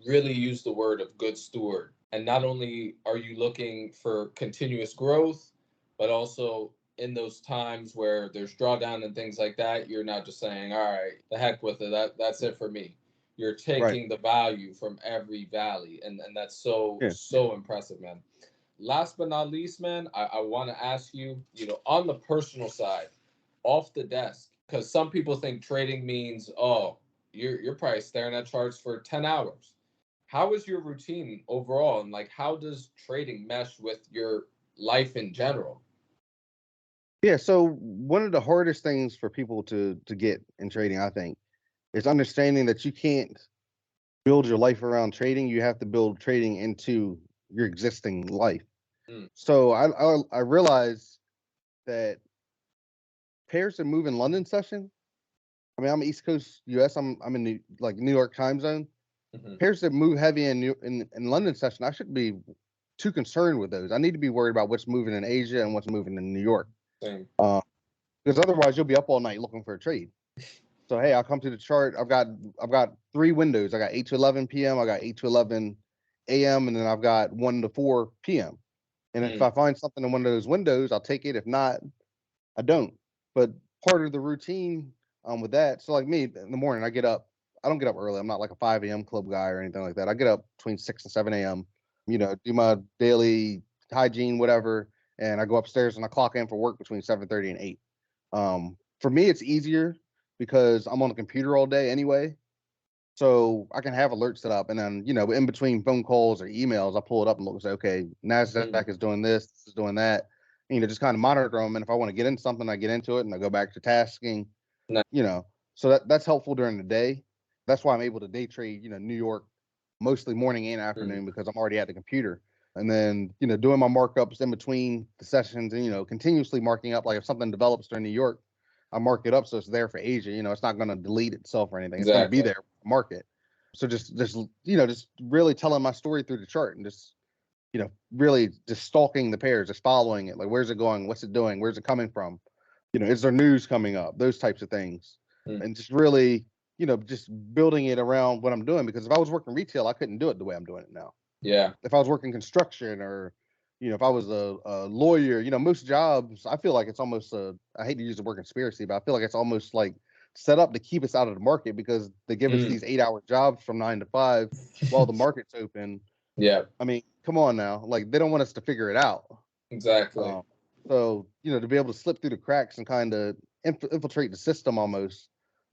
[SPEAKER 1] really use the word of good steward. And not only are you looking for continuous growth, but also in those times where there's drawdown and things like that, you're not just saying, all right, the heck with it. That's it for me. You're taking the value from every valley. And that's so impressive, man. Last but not least, man, I want to ask you, on the personal side, off the desk, because some people think trading means, oh, you're probably staring at charts for 10 hours. How is your routine overall, and like how does trading mesh with your life in general?
[SPEAKER 2] yeah, so one of the hardest things for people to get in trading, I think, is understanding that you can't build your life around trading. You have to build trading into your existing life. So I realized that pairs that move in London session. I mean, I'm East Coast US. I'm in New York time zone. Pairs that move heavy in London session, I shouldn't be too concerned with those. I need to be worried about what's moving in Asia and what's moving in New York. Because otherwise you'll be up all night looking for a trade. So hey, I'll come to the chart. I've got 3 windows. I got 8 to 11 p.m. I got 8 to 11 a.m. and then I've got 1 to 4 p.m. And if I find something in one of those windows, I'll take it. If not, I don't. But part of the routine with that, so like me in the morning, I don't get up early. I'm not like a 5 a.m. club guy or anything like that. I get up between 6 and 7 a.m., do my daily hygiene, whatever, and I go upstairs and I clock in for work between 7:30 and 8. For me, it's easier because I'm on the computer all day anyway. So I can have alerts set up, and then, in between phone calls or emails, I pull it up and look and say, okay, NASDAQ is doing this is doing that. And, just kind of monitor them. And if I want to get into something, I get into it and I go back to tasking, so that's helpful during the day. That's why I'm able to day trade, New York, mostly morning and afternoon, because I'm already at the computer. And then, doing my markups in between the sessions and, continuously marking up. Like if something develops during New York, I mark it up so it's there for Asia. It's not going to delete itself or anything. It's going to be there, market. So just really telling my story through the chart and just, really just stalking the pairs, just following it. Like, where's it going? What's it doing? Where's it coming from? Is there news coming up? Those types of things. And just really, just building it around what I'm doing. Because if I was working retail, I couldn't do it the way I'm doing it now.
[SPEAKER 1] Yeah.
[SPEAKER 2] If I was working construction or, if I was a lawyer, most jobs, I feel like it's almost I hate to use the word conspiracy, but I feel like it's almost like set up to keep us out of the market, because they give us these 8-hour jobs from 9 to 5 while the market's open.
[SPEAKER 1] Yeah.
[SPEAKER 2] I mean, come on now. Like, they don't want us to figure it out.
[SPEAKER 1] Exactly.
[SPEAKER 2] So, to be able to slip through the cracks and kind of infiltrate the system almost.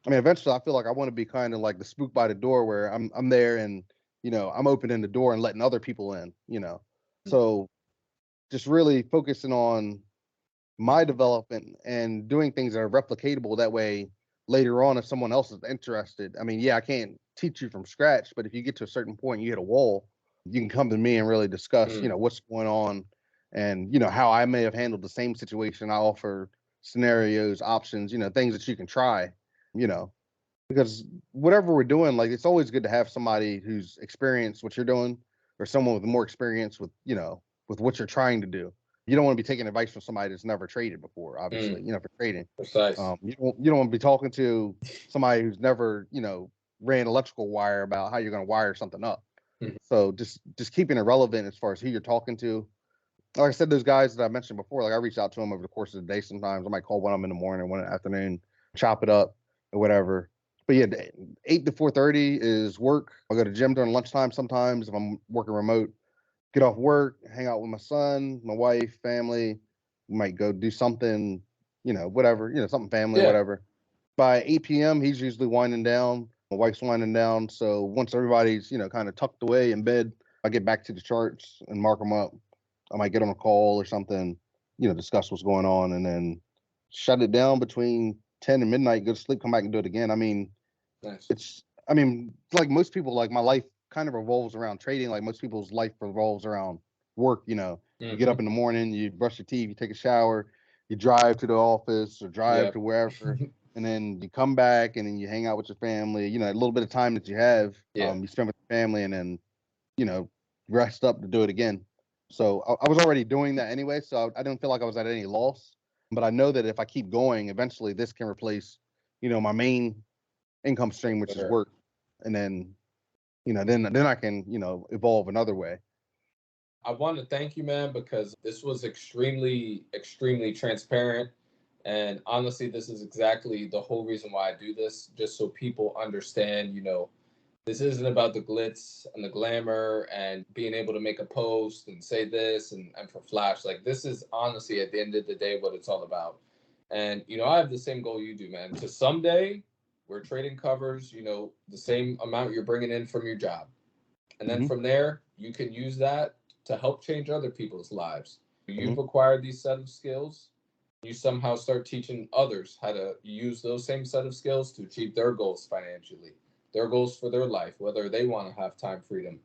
[SPEAKER 2] I mean, eventually I feel like I want to be kind of like the spook by the door, where I'm there and, I'm opening the door and letting other people in, So just really focusing on my development and doing things that are replicatable. That way, later on, if someone else is interested, I mean, yeah, I can't teach you from scratch, but if you get to a certain point, you hit a wall, you can come to me and really discuss, what's going on and, how I may have handled the same situation. I offer scenarios, options, things that you can try, because whatever we're doing, like, it's always good to have somebody who's experienced what you're doing, or someone with more experience with, with what you're trying to do. You don't want to be taking advice from somebody that's never traded before, obviously, for trading.
[SPEAKER 1] Precise.
[SPEAKER 2] You don't want to be talking to somebody who's never, ran electrical wire about how you're going to wire something up.
[SPEAKER 1] Mhm.
[SPEAKER 2] So just keeping it relevant as far as who you're talking to. Like I said, those guys that I mentioned before, like I reach out to them over the course of the day sometimes. I might call one of them in the morning, one in the afternoon, chop it up or whatever. But yeah, 8 to 4:30 is work. I'll go to the gym during lunchtime sometimes if I'm working remote. Get off work, hang out with my son, my wife, family. We might go do something, whatever, something family,
[SPEAKER 1] Yeah.
[SPEAKER 2] whatever. By 8 p.m., he's usually winding down. My wife's winding down. So once everybody's, kind of tucked away in bed, I get back to the charts and mark them up. I might get on a call or something, discuss what's going on, and then shut it down between 10 and midnight, go to sleep, come back and do it again. I mean,
[SPEAKER 1] Nice.
[SPEAKER 2] like most people, like my life kind of revolves around trading. Like most people's life revolves around work. You get up in the morning, you brush your teeth, you take a shower, you drive to the office or drive
[SPEAKER 1] Yep.
[SPEAKER 2] to wherever, and then you come back and then you hang out with your family. A little bit of time that you have,
[SPEAKER 1] Yeah.
[SPEAKER 2] you spend with your family, and then rest up to do it again. So I was already doing that anyway, so I didn't feel like I was at any loss. But I know that if I keep going, eventually this can replace, my main income stream, which is
[SPEAKER 1] Sure.
[SPEAKER 2] work, and then then I can evolve another way.
[SPEAKER 1] I want to thank you, man, because this was extremely, extremely transparent. And honestly, this is exactly the whole reason why I do this, just so people understand, this isn't about the glitz and the glamour and being able to make a post and say this and for flash. Like, this is honestly, at the end of the day, what it's all about. And, I have the same goal you do, man, to someday where trading covers, the same amount you're bringing in from your job. And then
[SPEAKER 2] Hmm.
[SPEAKER 1] from there, you can use that to help change other people's lives.
[SPEAKER 2] Hmm.
[SPEAKER 1] You've acquired these set of skills. You somehow start teaching others how to use those same set of skills to achieve their goals financially, their goals for their life, whether they want to have time freedom,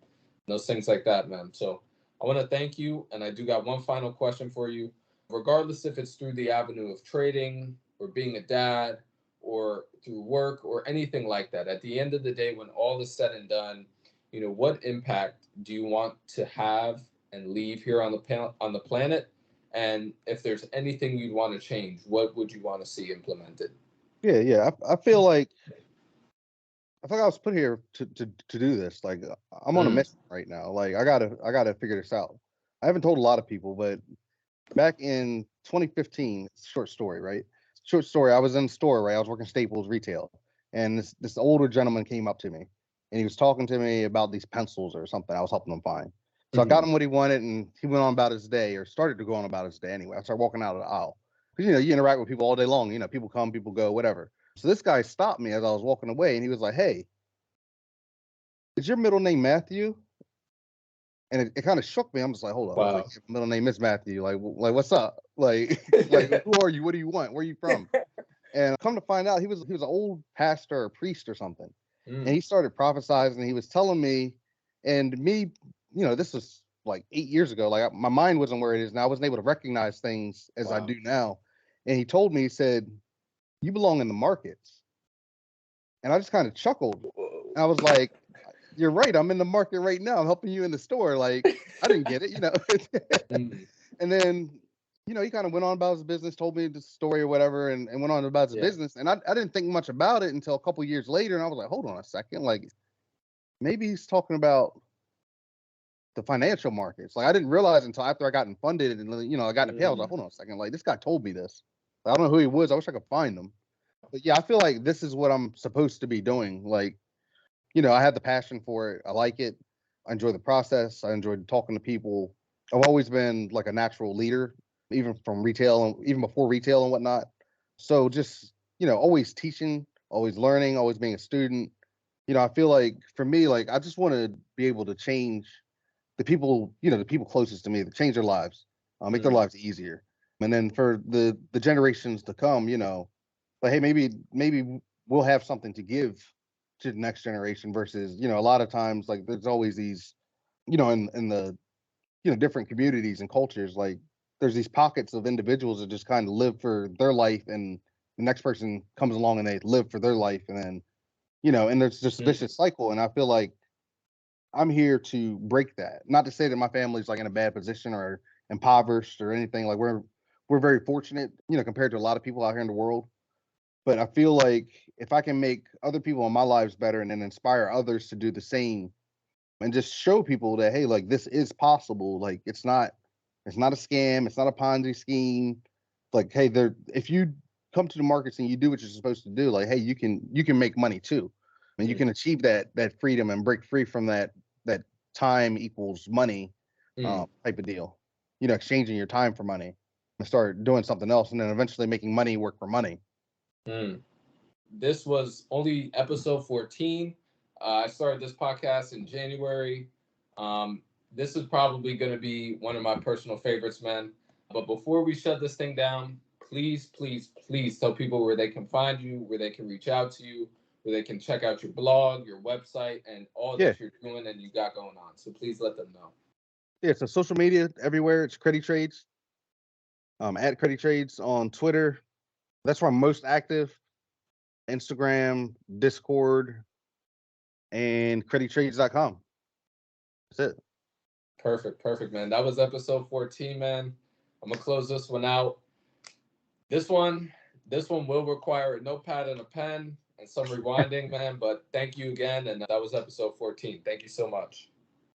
[SPEAKER 1] those things like that, man. So I want to thank you. And I do got one final question for you. Regardless if it's through the avenue of trading or being a dad or through work or anything like that, at the end of the day, when all is said and done, what impact do you want to have and leave here on the planet? And if there's anything you'd want to change, what would you want to see implemented?
[SPEAKER 2] Yeah. I feel like I was put here to do this. Like I'm on a
[SPEAKER 1] Mm,
[SPEAKER 2] mission right now. Like I gotta figure this out. I haven't told a lot of people, but back in 2015, short story, right? Short story. I was in the store, right? I was working Staples retail, and this older gentleman came up to me, and he was talking to me about these pencils or something. I was helping him find. So I got
[SPEAKER 1] mhm.
[SPEAKER 2] him what he wanted, and he went on about his day, or started to go on about his day anyway. I started walking out of the aisle because you interact with people all day long. People come, people go, whatever. So this guy stopped me as I was walking away, and he was like, "Hey, is your middle name Matthew?" And it kind of shook me. I'm just like, hold up. I was like,
[SPEAKER 1] Wow.
[SPEAKER 2] yeah, my middle name is Matthew. Like, what's up? Like, like, who are you? What do you want? Where are you from? And come to find out, he was an old pastor or priest or something. And
[SPEAKER 1] Mm,
[SPEAKER 2] he started prophesizing. He was telling me, and me, this was like 8 years ago. Like my mind wasn't where it is now. I wasn't able to recognize things as I
[SPEAKER 1] wow.
[SPEAKER 2] do now. And he told me, he said, "You belong in the markets." And I just kind of chuckled.
[SPEAKER 1] Whoa.
[SPEAKER 2] And I was like, "You're right. I'm in the market right now. I'm helping you in the store." Like I didn't get it.
[SPEAKER 1] Mm,
[SPEAKER 2] And then, he kind of went on about his business, told me the story or whatever, and went on about his
[SPEAKER 1] yeah.
[SPEAKER 2] business. And I didn't think much about it until a couple years later. And I was like, hold on a second. Like, maybe he's talking about the financial markets. Like, I didn't realize until after I gotten funded and, I got in pay. I was like,
[SPEAKER 1] Mm,
[SPEAKER 2] hold on a second. Like, this guy told me this. I don't know who he was. I wish I could find him. But yeah, I feel like this is what I'm supposed to be doing. Like, I had the passion for it. I like it. I enjoy the process. I enjoyed talking to people. I've always been like a natural leader, even from retail and even before retail and whatnot. So just, always teaching, always learning, always being a student. I feel like for me, like I just want to be able to change the people closest to me, to change their lives, make their
[SPEAKER 1] mm,
[SPEAKER 2] lives easier. And then for the generations to come, but hey, maybe we'll have something to give to the next generation versus, a lot of times like there's always these, in the different communities and cultures, like there's these pockets of individuals that just kind of live for their life, and the next person comes along and they live for their life, and then and there's this
[SPEAKER 1] mm.
[SPEAKER 2] vicious cycle. And I feel like I'm here to break that. Not to say that my family's like in a bad position or impoverished or anything. Like we're very fortunate, compared to a lot of people out here in the world. But I feel like if I can make other people in my lives better and then inspire others to do the same and just show people that, hey, like this is possible. Like it's not a scam, it's not a Ponzi scheme. Like, hey, if you come to the markets and you do what you're supposed to do, like, hey, you can make money too. And you
[SPEAKER 1] Mm.
[SPEAKER 2] can achieve that freedom and break free from that time equals money type of deal. Exchanging your time for money and start doing something else and then eventually making money work for money.
[SPEAKER 1] Mm. This was only episode 14. I started this podcast in January. This is probably going to be one of my personal favorites, man. But before we shut this thing down, please, please, please tell people where they can find you, where they can reach out to you, where they can check out your blog, your website, and all
[SPEAKER 2] Yeah.
[SPEAKER 1] that you're doing and you got going on. So please let them know.
[SPEAKER 2] Yeah. So social media everywhere. It's Cready Trades. At Cready Trades on Twitter. That's where I'm most active. Instagram, Discord, and CreadyTrades.com. That's it.
[SPEAKER 1] Perfect, perfect, man. That was episode 14, man. I'm gonna close this one out. This one, this one will require a notepad and a pen and some rewinding, man. But thank you again, and that was episode 14. Thank you so much.